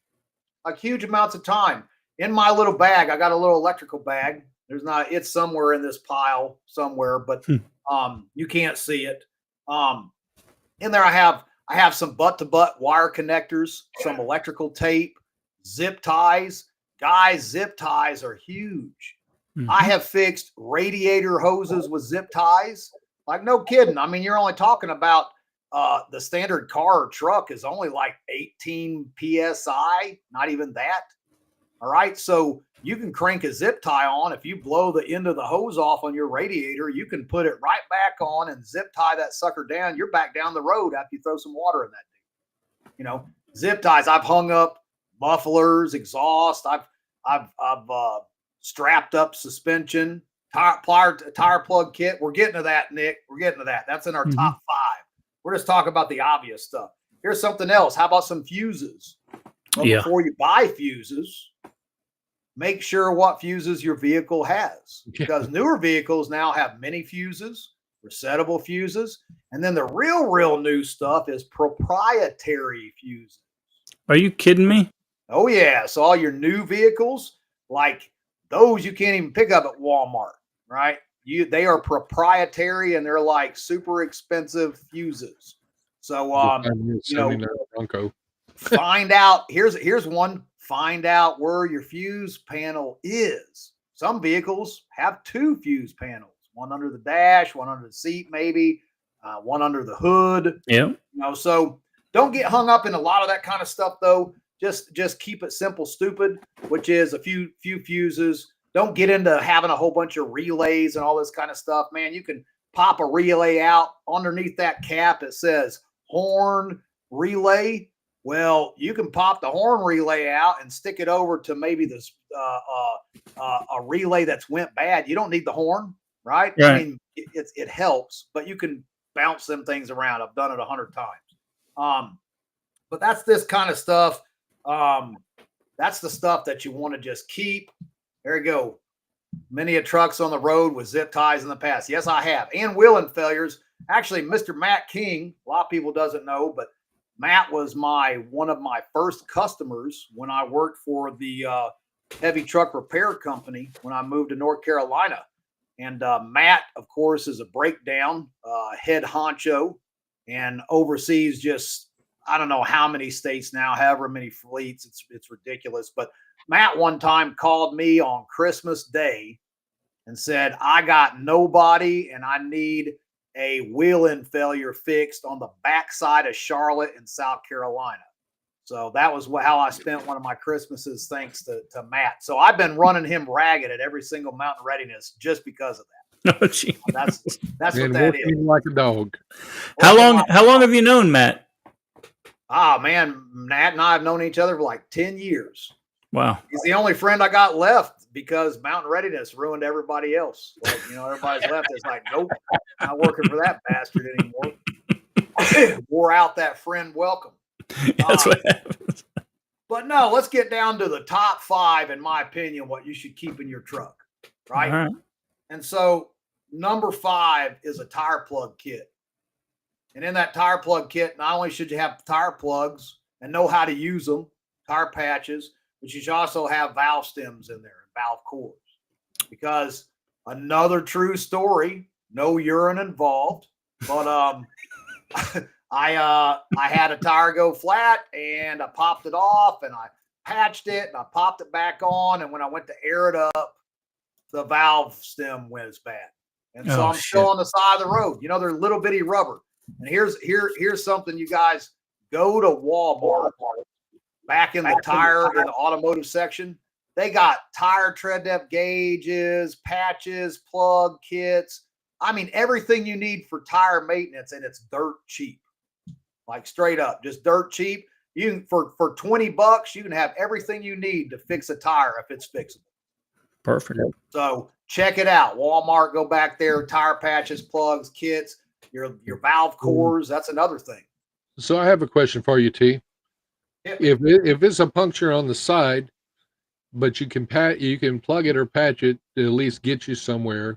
like huge amounts of time. In my little bag, I got a little electrical bag. It's somewhere in this pile somewhere, but you can't see it. In there, I have some butt-to-butt wire connectors, some electrical tape, zip ties. Guys, zip ties are huge. I have fixed radiator hoses with zip ties. Like, no kidding. I mean, you're only talking about the standard car or truck is only like 18 PSI, not even that. All right. So you can crank a zip tie on. If you blow the end of the hose off on your radiator, you can put it right back on and zip tie that sucker down. You're back down the road after you throw some water in that thing. You know, zip ties. I've hung up mufflers, exhaust. I've strapped up suspension, tire plug kit. We're getting to that, Nick. We're getting to that. That's in our top 5. We're just talking about the obvious stuff. Here's something else. How about some fuses? Well, before you buy fuses, make sure what fuses your vehicle has, because newer vehicles now have mini fuses, resettable fuses, and then the real new stuff is proprietary fuses. Are you kidding me? Oh yeah. So all your new vehicles, like those, you can't even pick up at Walmart, right? They are proprietary, and they're like super expensive fuses. So you know, find out. Here's one. Find out where your fuse panel is. Some vehicles have 2 fuse panels, one under the dash, one under the seat, maybe one under the hood. Yeah. You know, so don't get hung up in a lot of that kind of stuff, though. Just keep it simple, stupid, which is a few fuses. Don't get into having a whole bunch of relays and all this kind of stuff, man. You can pop a relay out underneath that cap. It says horn relay. Well, you can pop the horn relay out and stick it over to maybe this a relay that's went bad. You don't need the horn, right? Right. I mean, it helps, but you can bounce them things around. I've done it 100 times. But that's this kind of stuff. That's the stuff that you want to just keep. There you go. Many a trucks on the road with zip ties in the past. Yes, I have. And wheeling failures. Actually, Mr. Matt King, a lot of people doesn't know, but Matt was one of my first customers when I worked for the heavy truck repair company when I moved to North Carolina. And Matt, of course, is a breakdown head honcho and oversees just, I don't know how many states now, however many fleets. It's ridiculous. But Matt one time called me on Christmas Day and said, I got nobody and I need a wheel-in failure fixed on the backside of Charlotte in South Carolina. So that was how I spent one of my Christmases, thanks to Matt. So I've been running him ragged at every single Mountain Readiness just because of that. Oh, gee. That's what And that is. working like a dog. How long have you known Matt? Ah, man, Matt and I have known each other for like 10 years. Wow. He's the only friend I got left because Mountain Readiness ruined everybody else. Like, everybody's left. It's like, nope, not working for that bastard anymore. Wore out that friend welcome. That's what happens. But no, let's get down to the top 5, in my opinion, what you should keep in your truck, right? All right. And so number 5 is a tire plug kit. And in that tire plug kit, not only should you have tire plugs and know how to use them, tire patches, but you should also have valve stems in there and valve cores. Because another true story, no urine involved, but I had a tire go flat and I popped it off and I patched it and I popped it back on. And when I went to air it up, the valve stem went bad. And so I'm still on the side of the road. They're little bitty rubber. And here's something, you guys, go to Walmart. Back in the tire, in the automotive section, they got tire tread depth gauges, patches, plug kits. I mean, everything you need for tire maintenance, and it's dirt cheap. Like straight up, just dirt cheap. You can, for $20, you can have everything you need to fix a tire if it's fixable. Perfect. So check it out. Walmart, go back there, tire patches, plugs, kits, your valve cores. That's another thing. So I have a question for you, T. If it's a puncture on the side, but you can plug it or patch it to at least get you somewhere,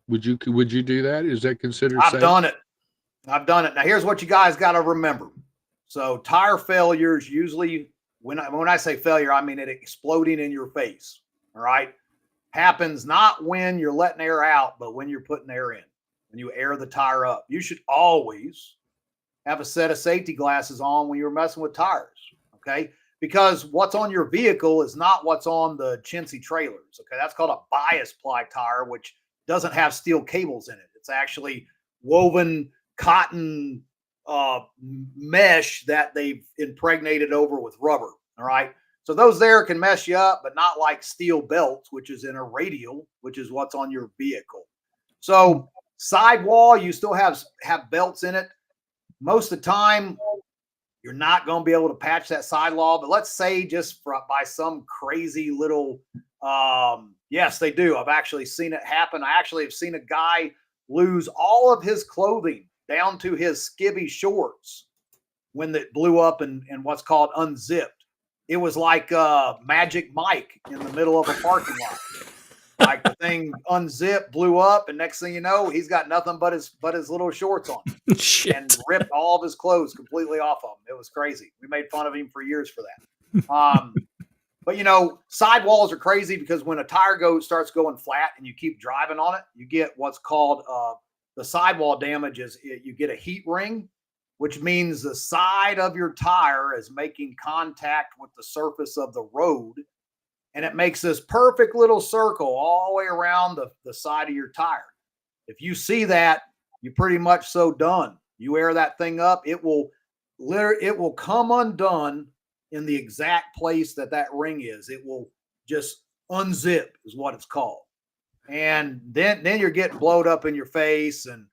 would you do that? Is that considered safe? I've done it. Now here's what you guys got to remember. So tire failures usually, when I say failure, I mean it exploding in your face. All right, happens not when you're letting air out, but when you're putting air in. When you air the tire up, you should always have a set of safety glasses on when you're messing with tires. Okay. Because what's on your vehicle is not what's on the chintzy trailers. Okay. That's called a bias ply tire, which doesn't have steel cables in it. It's actually woven cotton mesh that they've impregnated over with rubber. All right. So those there can mess you up, but not like steel belts, which is in a radial, which is what's on your vehicle. So sidewall, you still have belts in it. Most of the time, you're not going to be able to patch that sidewall. But let's say just by some crazy little, yes, they do. I've actually seen it happen. I actually have seen a guy lose all of his clothing down to his skivvy shorts when it blew up and what's called unzipped. It was like Magic Mike in the middle of a parking lot. Like the thing unzipped, blew up, and next thing you know, he's got nothing but his little shorts on and ripped all of his clothes completely off of him. It was crazy. We made fun of him for years for that. But sidewalls are crazy because when a tire starts going flat and you keep driving on it, you get what's called the sidewall damage. You get a heat ring, which means the side of your tire is making contact with the surface of the road. And it makes this perfect little circle all the way around the side of your tire. If you see that, you're pretty much so done. You air that thing up, it will come undone in the exact place that ring is. It will just unzip is what it's called. And then you're getting blowed up in your face. And,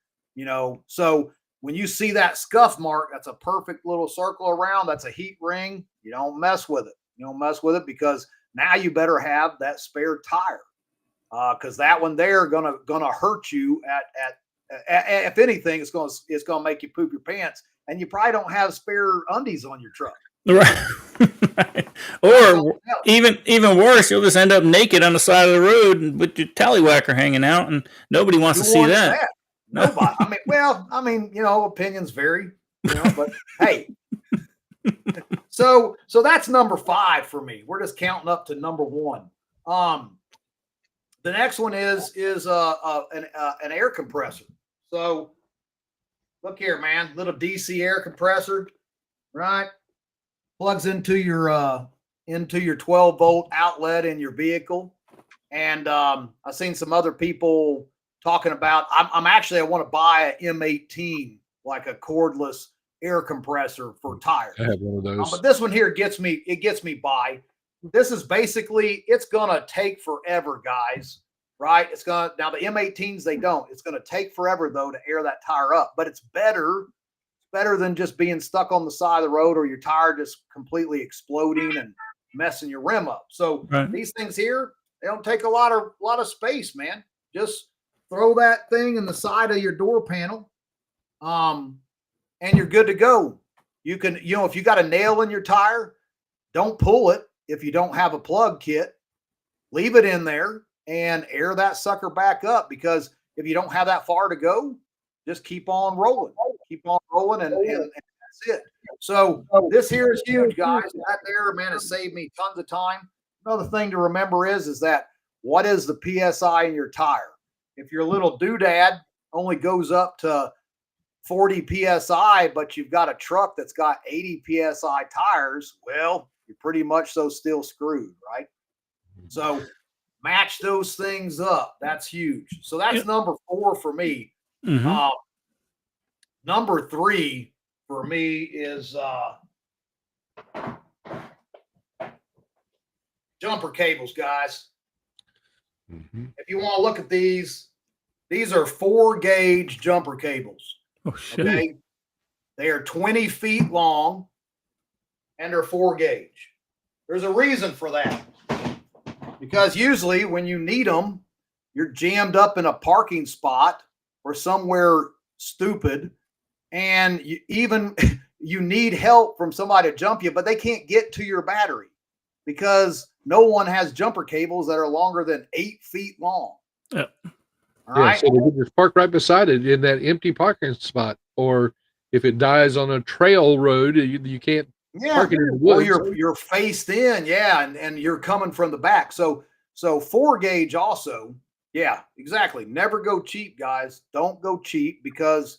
so when you see that scuff mark, that's a perfect little circle around. That's a heat ring. You don't mess with it. You don't mess with it because now you better have that spare tire. because that one there gonna hurt you at if anything, it's gonna make you poop your pants, and you probably don't have spare undies on your truck. Right. Or even worse, you'll just end up naked on the side of the road with your tallywhacker hanging out, and nobody wants to see that. Nobody. I mean, opinions vary, but hey. So that's number 5 for me. We're just counting up to number 1. The next one is an air compressor. So look here, man, little DC air compressor, right? Plugs into your 12-volt outlet in your vehicle. And I've seen some other people talking about, I want to buy an M18, like a cordless air compressor for tires. I have one of those. But this one here gets me by. This is basically, it's gonna take forever, guys. Right? Now the M18s, they don't. It's gonna take forever though to air that tire up, but it's better than just being stuck on the side of the road or your tire just completely exploding and messing your rim up. So These things here, they don't take a lot of space, man. Just throw that thing in the side of your door panel, and you're good to go. You can, if you got a nail in your tire, don't pull it. If you don't have a plug kit, leave it in there and air that sucker back up, because if you don't have that far to go, just keep on rolling and that's it. So this here is huge, guys. That there, man, has saved me tons of time. Another thing to remember is that what is the PSI in your tire? If your little doodad only goes up to 40 PSI, but you've got a truck that's got 80 PSI tires, well, you're pretty much still screwed, right? So match those things up. That's huge. So that's number 4 for me. Mm-hmm. Number 3 for me is jumper cables, guys. Mm-hmm. If you want to look at these are 4-gauge jumper cables. Oh, shit. Okay. They are 20 feet long and they're 4-gauge. There's a reason for that. Because usually when you need them, you're jammed up in a parking spot or somewhere stupid, and you need help from somebody to jump you, but they can't get to your battery because no one has jumper cables that are longer than 8 feet long. Yep. All right. So they can just park right beside it in that empty parking spot, or if it dies on a trail road, you can't park it in the woods. Or you're faced in, and you're coming from the back. So 4-gauge also, yeah, exactly. Never go cheap, guys. Don't go cheap, because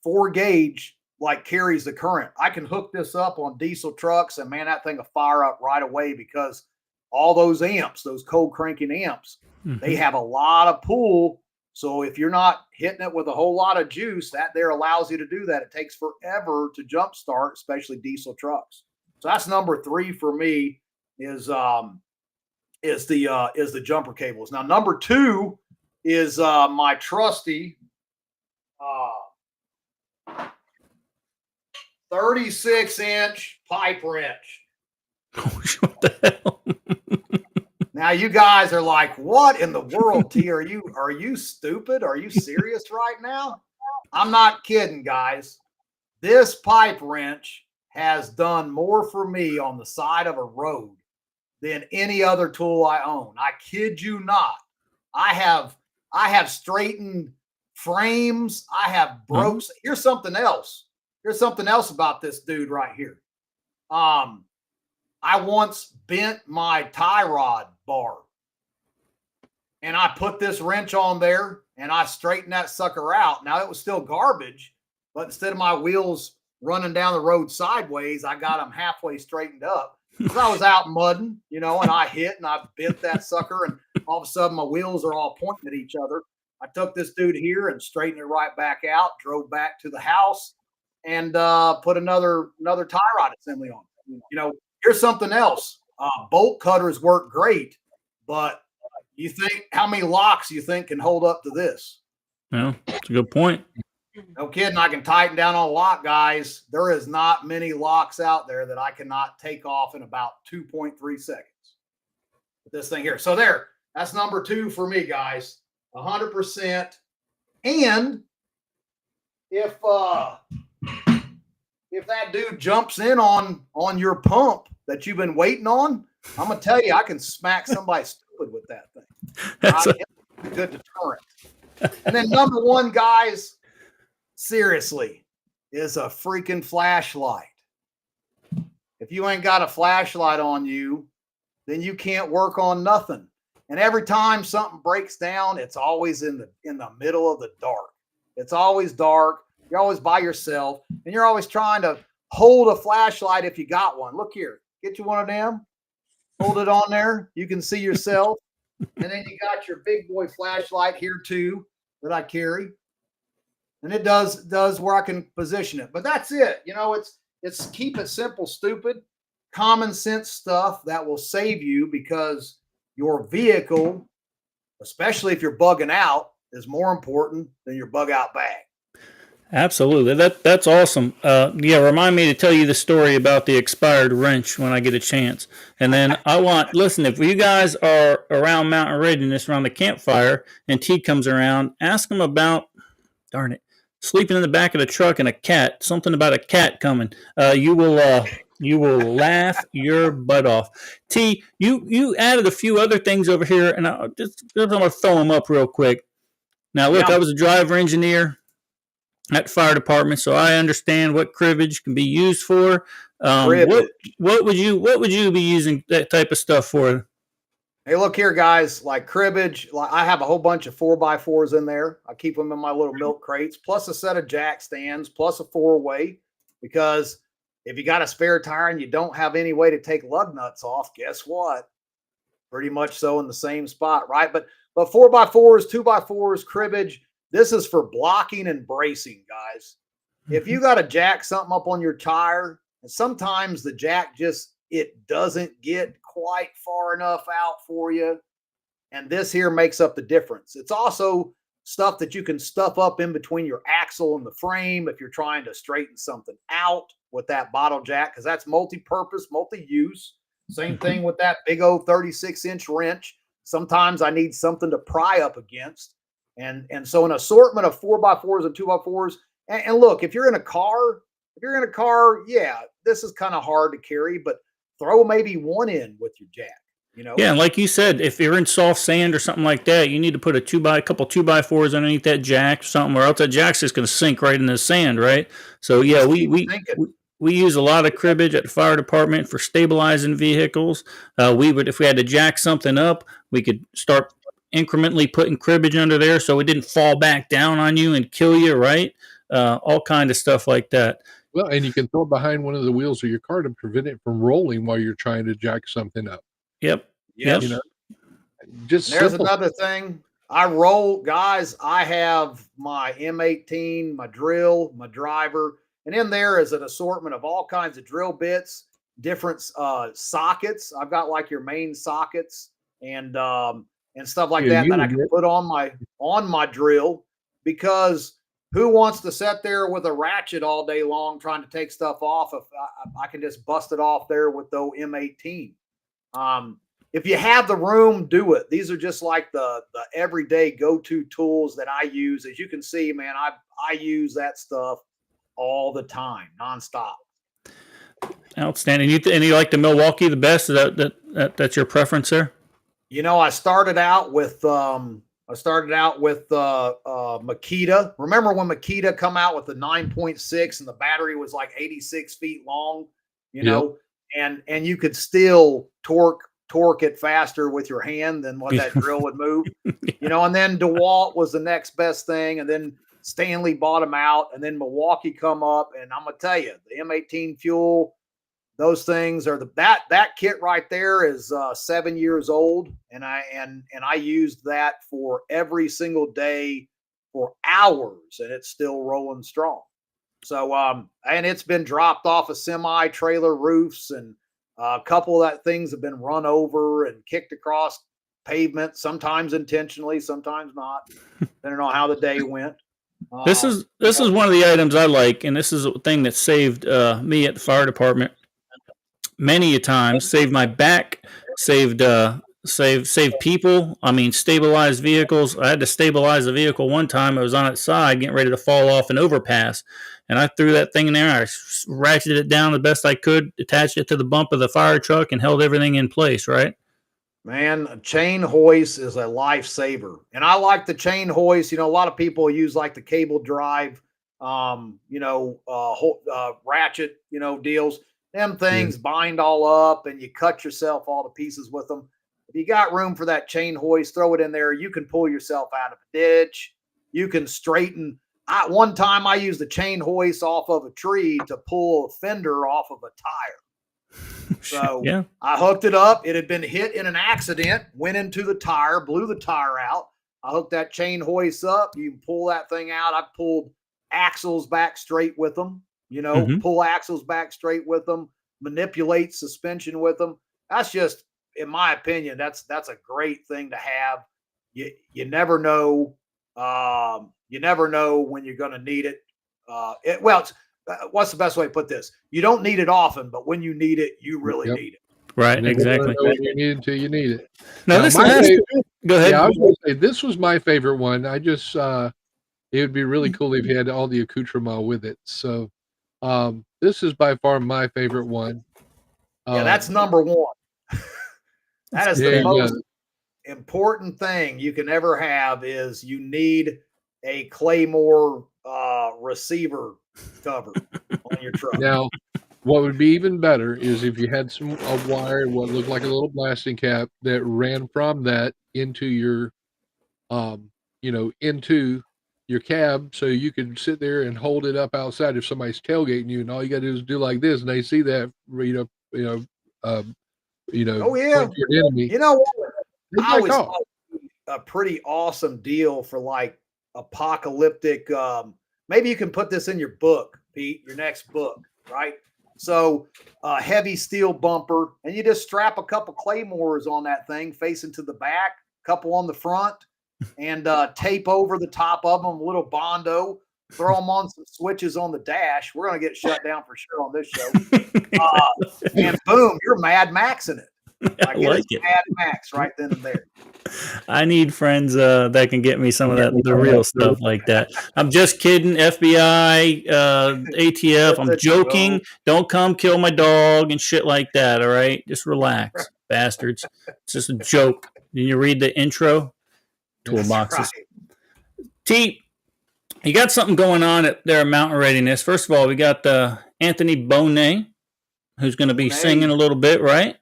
4-gauge carries the current. I can hook this up on diesel trucks, and man, that thing will fire up right away, because all those amps, those cold cranking amps, they have a lot of pull. So if you're not hitting it with a whole lot of juice, that there allows you to do that. It takes forever to jump start, especially diesel trucks. So that's number 3 for me is the jumper cables. Now number 2 is my trusty 36-inch pipe wrench. What the hell? Now you guys are like, what in the world, T? Are you stupid? Are you serious right now? I'm not kidding, guys. This pipe wrench has done more for me on the side of a road than any other tool I own. I kid you not. I have straightened frames. I have broke. Here's something else. Here's something else about this dude right here. I once bent my tie rod bar, and I put this wrench on there and I straightened that sucker out. Now it was still garbage, but instead of my wheels running down the road sideways, I got them halfway straightened up. Because I was out mudding, and I hit and I bent that sucker, and all of a sudden my wheels are all pointing at each other. I took this dude here and straightened it right back out, drove back to the house, and put another tie rod assembly on. Here's something else. Bolt cutters work great, but you think how many locks you think can hold up to this? Well, that's a good point. No kidding. I can tighten down on a lock, guys. There is not many locks out there that I cannot take off in about 2.3 seconds with this thing here. So there, That's number 2 for me, guys. 100%. And if that dude jumps in on your pump that you've been waiting on, I'm gonna tell you, I can smack somebody stupid with that thing. That's It's a good deterrent. And then number 1, guys, seriously, is a freaking flashlight. If you ain't got a flashlight on you, then you can't work on nothing. And every time something breaks down, it's always in the middle of the dark. It's always dark. You're always by yourself, and you're always trying to hold a flashlight if you got one. Look here, get you one of them. Hold it on there. You can see yourself. And then you got your big boy flashlight here too that I carry. And it does where I can position it. But that's it. You know, it's keep it simple, stupid, common sense stuff that will save you, because your vehicle, especially if you're bugging out, is more important than your bug out bag. Absolutely. That's awesome. Yeah, remind me to tell you the story about the expired wrench when I get a chance. And then listen, if you guys are around Mountain Readiness, around the campfire, and T comes around, ask him about, darn it, sleeping in the back of the truck and a cat, something about a cat coming. You will laugh your butt off. T, you added a few other things over here, and I'm going to throw them up real quick. Now, look, Yeah. I was a driver engineer at the fire department, so I understand what cribbage can be used for. What would you be using that type of stuff for? Hey, look here, guys. Like cribbage, I have a whole bunch of 4x4s in there. I keep them in my little milk crates, plus a set of jack stands, plus a 4-way. Because if you got a spare tire and you don't have any way to take lug nuts off, guess what? Pretty much so in the same spot, right? But 4x4s, 2x4s, cribbage. This is for blocking and bracing, guys. If you got to jack something up on your tire, and sometimes the jack it doesn't get quite far enough out for you, and this here makes up the difference. It's also stuff that you can stuff up in between your axle and the frame if you're trying to straighten something out with that bottle jack, because that's multi-purpose, multi-use. Same thing with that big old 36-inch wrench. Sometimes I need something to pry up against. And so an assortment of 4x4s and 2x4s. And look, if you're in a car, yeah, this is kind of hard to carry, but throw maybe one in with your jack, you know? Yeah, and like you said, if you're in soft sand or something like that, you need to put a couple 2x4s underneath that jack or something, or else that jack's just going to sink right in the sand, right? So yeah, we use a lot of cribbage at the fire department for stabilizing vehicles. If we had to jack something up, we could start incrementally putting cribbage under there so it didn't fall back down on you and kill you, right? All kind of stuff like that. Well, and you can throw it behind one of the wheels of your car to prevent it from rolling while you're trying to jack something up. Yep. Yes. You know, just there's simple. another thing. I roll, guys. I have my M18, my drill, my driver, and in there is an assortment of all kinds of drill bits, different sockets. I've got like your main sockets and stuff like that I can put on my drill, because who wants to sit there with a ratchet all day long trying to take stuff off if I can just bust it off there with the M18? If you have the room, do it. These are just like the everyday go-to tools that I use. As you can see, man, I use that stuff all the time, nonstop. Outstanding. And you like the Milwaukee the best? That's your preference there? You know, I started out with Makita. Remember when Makita come out with the 9.6 and the battery was like 86 feet long, you know, and you could still torque it faster with your hand than what that drill would move, you know. And then DeWalt was the next best thing, and then Stanley bought them out, and then Milwaukee come up, and I'm gonna tell you, the M18 fuel, those things are that kit right there is 7 years old, and I used that for every single day for hours, and it's still rolling strong. So and it's been dropped off of semi trailer roofs, and a couple of that things have been run over and kicked across pavement, sometimes intentionally, sometimes not, depending on how the day went. This is one of the items I like, and this is a thing that saved me at the fire department many a time. Saved my back, saved save people. I mean, stabilize vehicles. I had to stabilize a vehicle one time. I was on its side, getting ready to fall off an overpass, and I threw that thing in there. I ratcheted it down the best I could, attached it to the bump of the fire truck, and held everything in place. Right. Man, a chain hoist is a lifesaver. And I like the chain hoist. You know, a lot of people use like the cable drive, ratchet, deals. Them things bind all up and you cut yourself all to pieces with them. If you got room for that chain hoist, throw it in there. You can pull yourself out of a ditch. You can straighten. One time I used the chain hoist off of a tree to pull a fender off of a tire. So Yeah. I hooked it up. It had been hit in an accident, went into the tire, blew the tire out. I hooked that chain hoist up. You can pull that thing out. I pulled axles back straight with them, pull axles back straight with them, manipulate suspension with them. That's just, in my opinion, that's a great thing to have. You never know. You never know when you're going to need it. What's the best way to put this? You don't need it often, but when you need it, you really need it. Right. Exactly. When you need it until you need it. Now, this last, go ahead. Yeah, I was going to say this was my favorite one. I just it would be really cool if you had all the accoutrement with it. So this is by far my favorite one. Yeah, that's number one. That is the most important thing you can ever have. Is you need a Claymore receiver cover on your truck. Now, what would be even better is if you had a wire, what looked like a little blasting cap that ran from that into your, into your cab, so you could sit there and hold it up outside if somebody's tailgating you, and all you got to do is do like this, and they see that, Oh yeah, enemy. You know what? I always thought a pretty awesome deal for like apocalyptic. Maybe you can put this in your book, Pete, your next book, right? So a heavy steel bumper, and you just strap a couple Claymores on that thing facing to the back, couple on the front, and tape over the top of them, a little Bondo, throw them on some switches on the dash. We're going to get shut down for sure on this show. And boom, you're Mad Maxing it. I like it. Mad Max right then and there. I need friends that can get me some of the real stuff like that. I'm just kidding. FBI, ATF. I'm joking. Don't come kill my dog and shit like that. All right, just relax, bastards. It's just a joke. Did you read the intro? Toolboxes. Right. T, you got something going on at there at Mountain Readiness. First of all, we got Anthony Bonet, who's going to be singing a little bit, right?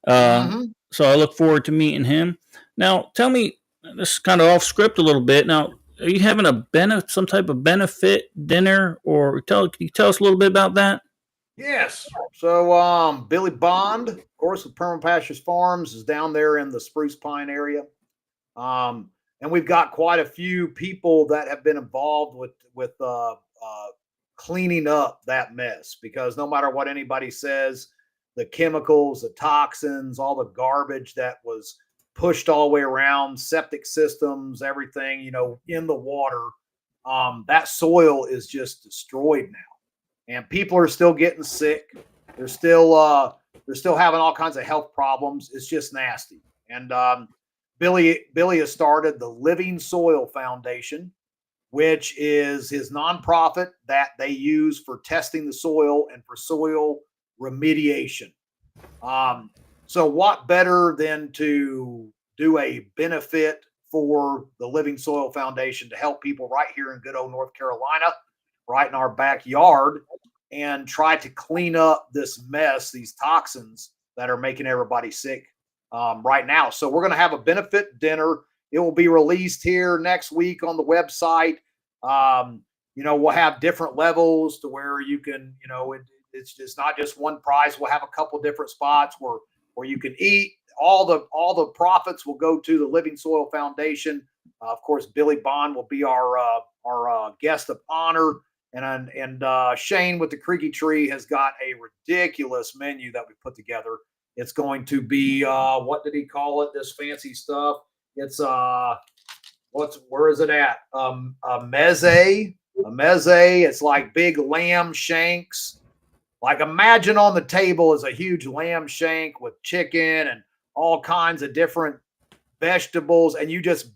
So I look forward to meeting him. Now, tell me, this is kind of off script a little bit. Now, are you having some type of benefit dinner, or can you tell us a little bit about that? Yes. So Billy Bond, of course, with Perma Pastures Farms, is down there in the Spruce Pine area. And we've got quite a few people that have been involved with cleaning up that mess, because no matter what anybody says, the chemicals, the toxins, all the garbage that was pushed all the way around, septic systems, everything, in the water, that soil is just destroyed now. And people are still getting sick. They're still having all kinds of health problems. It's just nasty. And Billy has started the Living Soil Foundation, which is his nonprofit that they use for testing the soil and for soil remediation. So what better than to do a benefit for the Living Soil Foundation to help people right here in good old North Carolina, right in our backyard, and try to clean up this mess, these toxins that are making everybody sick right now. So we're going to have a benefit dinner. It will be released here next week on the website. We'll have different levels to where you can, it's just not just one prize. We'll have a couple different spots where you can eat. All the profits will go to the Living Soil Foundation. Of course, Billy Bond will be our guest of honor, and Shane with the Creaky Tree has got a ridiculous menu that we put together. It's going to be what did he call it? This fancy stuff. It's where is it at? A meze. It's like big lamb shanks. Like imagine on the table is a huge lamb shank with chicken and all kinds of different vegetables, and you just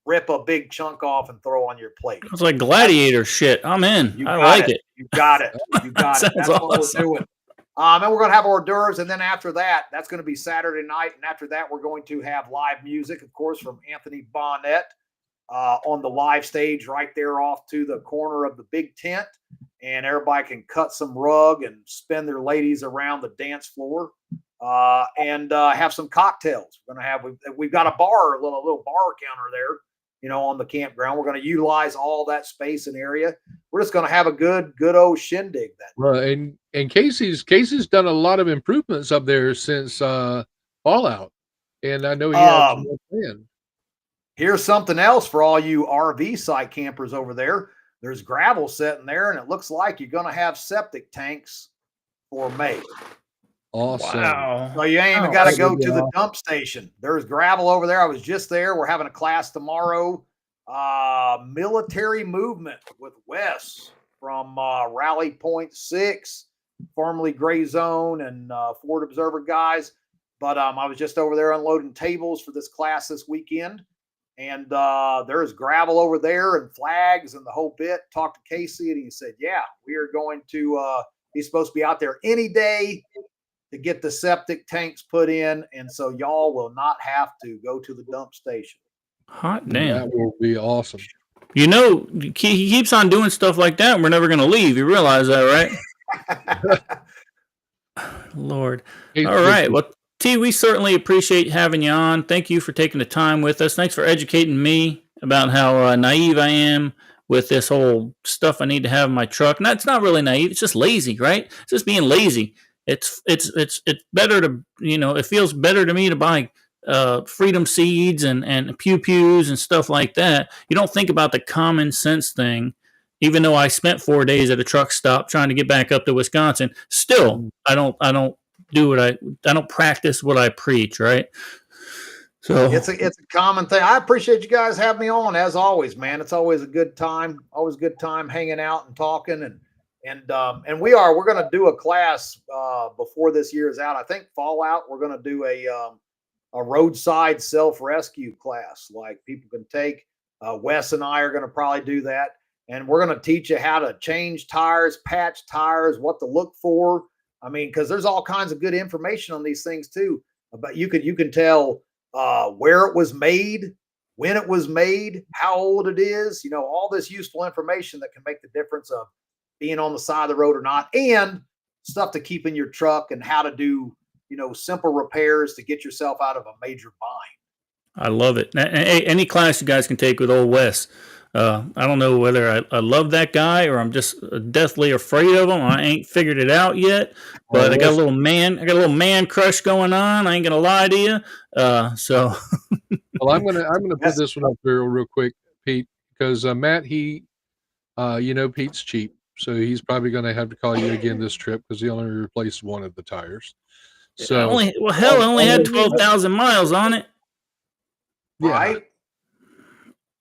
rip a big chunk off and throw on your plate. It's like gladiator shit. I'm in. You I got like it. You got it. You got it. Sounds That's what awesome. we're doing. And we're going to have hors d'oeuvres. And then after that, that's going to be Saturday night. And after that, we're going to have live music, of course, from Anthony Bonnet on the live stage right there off to the corner of the big tent. And everybody can cut some rug and spin their ladies around the dance floor and have some cocktails. We're going to have, we've got a bar, a little bar counter there, you know, on the campground. We're going to utilize all that space and area. We're just going to have a good old shindig. Well, and Casey's done a lot of improvements up there since Fallout, and I know he has some more planned. Here's something else for all you RV site campers over there. There's gravel sitting there, and it looks like you're going to have septic tanks for May. Awesome. Wow. So you ain't even got to go to the dump station. There's gravel over there. I was just there. We're having a class tomorrow. Military movement with Wes from Rally Point 6, formerly Gray Zone and Ford Observer guys. But I was just over there unloading tables for this class this weekend. And there's gravel over there and flags and the whole bit. Talked to Casey and he said, yeah, we are going to, he's supposed to be out there any day to get the septic tanks put in. And so y'all will not have to go to the dump station. Hot damn. That will be awesome. You know, he keeps on doing stuff like that, and we're never going to leave. You realize that, right? Lord. All right. Well, T, we certainly appreciate having you on. Thank you for taking the time with us. Thanks for educating me about how naive I am with this whole stuff I need to have in my truck. And that's not really naive. It's just lazy, right? It's just being lazy. It's better to, you know, it feels better to me to buy freedom seeds and pew-pews and stuff like that. You don't think about the common sense thing. Even though I spent 4 days at a truck stop trying to get back up to Wisconsin, still I don't practice what I preach, right? So it's a common thing. I appreciate you guys having me on as always, man. It's always a good time. Always a good time hanging out and talking and we're going to do a class before this year is out. I think Fallout. We're going to do a roadside self-rescue class like people can take. Wes and I are going to probably do that. And we're going to teach you how to change tires, patch tires, what to look for. I mean, because there's all kinds of good information on these things too. But you can tell where it was made, when it was made, how old it is. You know, all this useful information that can make the difference of being on the side of the road or not, and stuff to keep in your truck and how to do, you know, simple repairs to get yourself out of a major bind. I love it. Any class you guys can take with old Wes. I don't know whether I love that guy or I'm just deathly afraid of him. I ain't figured it out yet, but I got a little man crush going on. I ain't gonna lie to you. So well, I'm gonna put this one up there real quick, Pete, because Matt, you know, Pete's cheap, so he's probably gonna have to call you again this trip because he only replaced one of the tires. So I only had 12,000 miles on it. Yeah. Right.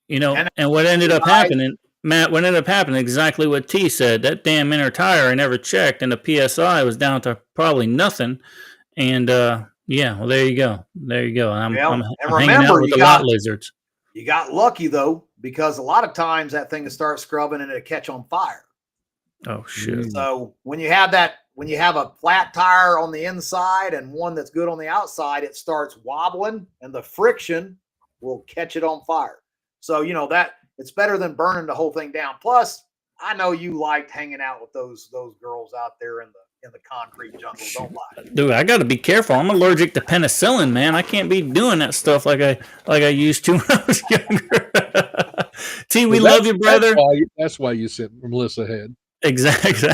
You know, and what ended up happening, Matt, what ended up happening, exactly what T said. That damn inner tire I never checked, and the PSI was down to probably nothing. And yeah, well, there you go. There you go. I'm hanging out with the lot lizards. You got lucky though, because a lot of times that thing will start scrubbing and it'll catch on fire. Oh shit! So when you have a flat tire on the inside and one that's good on the outside, it starts wobbling, and the friction will catch it on fire. So, you know, that it's better than burning the whole thing down. Plus, I know you liked hanging out with those girls out there in the concrete jungle. Don't lie. Dude, I got to be careful. I'm allergic to penicillin, man. I can't be doing that stuff like I used to when I was younger. T, we love you, brother. That's why you sent Melissa ahead. Exactly.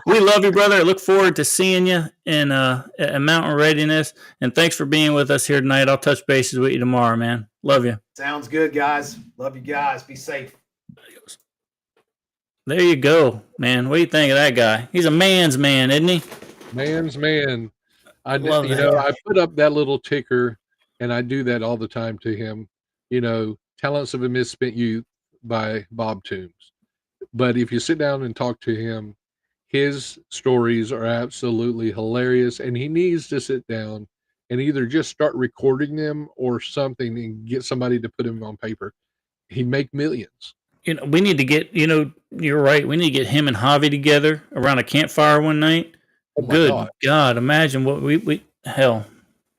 We love you, brother. I look forward to seeing you in Mountain Readiness. And thanks for being with us here tonight. I'll touch bases with you tomorrow, man. Love you. Sounds good, guys. Love you guys. Be safe. There you go, man. What do you think of that guy? He's a man's man, isn't he? Man's man. I put up that little ticker, and I do that all the time to him. You know, Talents of a Misspent Youth by Bob Toombs. But if you sit down and talk to him, his stories are absolutely hilarious, and he needs to sit down and either just start recording them or something and get somebody to put them on paper. He'd make millions. We need to get, you're right. We need to get him and Javi together around a campfire one night. Oh my Good God. Imagine what we'd have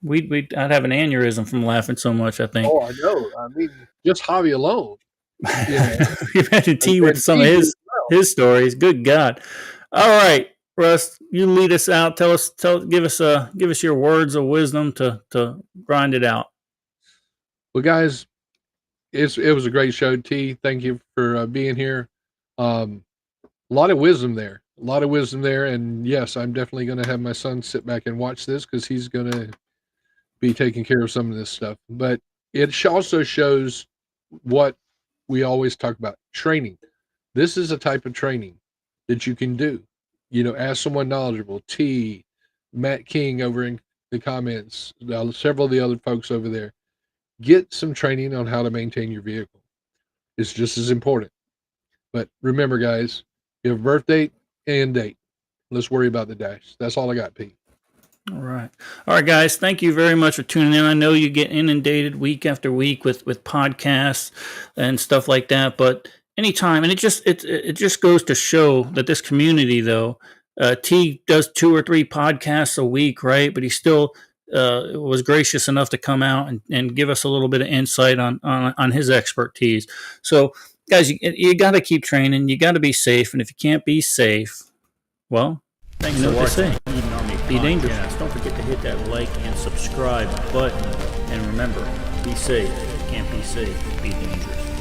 an aneurysm from laughing so much, I think. Oh, I know. I mean, just Javi alone. Imagine T with some of his stories. Good God. All right, Russ, you lead us out. Give us your words of wisdom to grind it out. Well, guys, it was a great show. T, thank you for being here. A lot of wisdom there. And yes, I'm definitely going to have my son sit back and watch this because he's going to be taking care of some of this stuff. But it also shows what we always talk about, training. This is a type of training that you can do. Ask someone knowledgeable. T, Matt King over in the comments, several of the other folks over there. Get some training on how to maintain your vehicle. It's just as important. But remember, guys, you have a birth date and date. Let's worry about the dash. That's all I got, Pete. All right, guys. Thank you very much for tuning in. I know you get inundated week after week with podcasts and stuff like that, but anytime, and it just goes to show that this community, though, T does 2 or 3 podcasts a week, right? But he still was gracious enough to come out and give us a little bit of insight on his expertise. So, guys, you got to keep training. You got to be safe, and if you can't be safe, well, thanks for watching. Be dangerous. Don't forget to hit that like and subscribe button. And remember, be safe. If you can't be safe, be dangerous.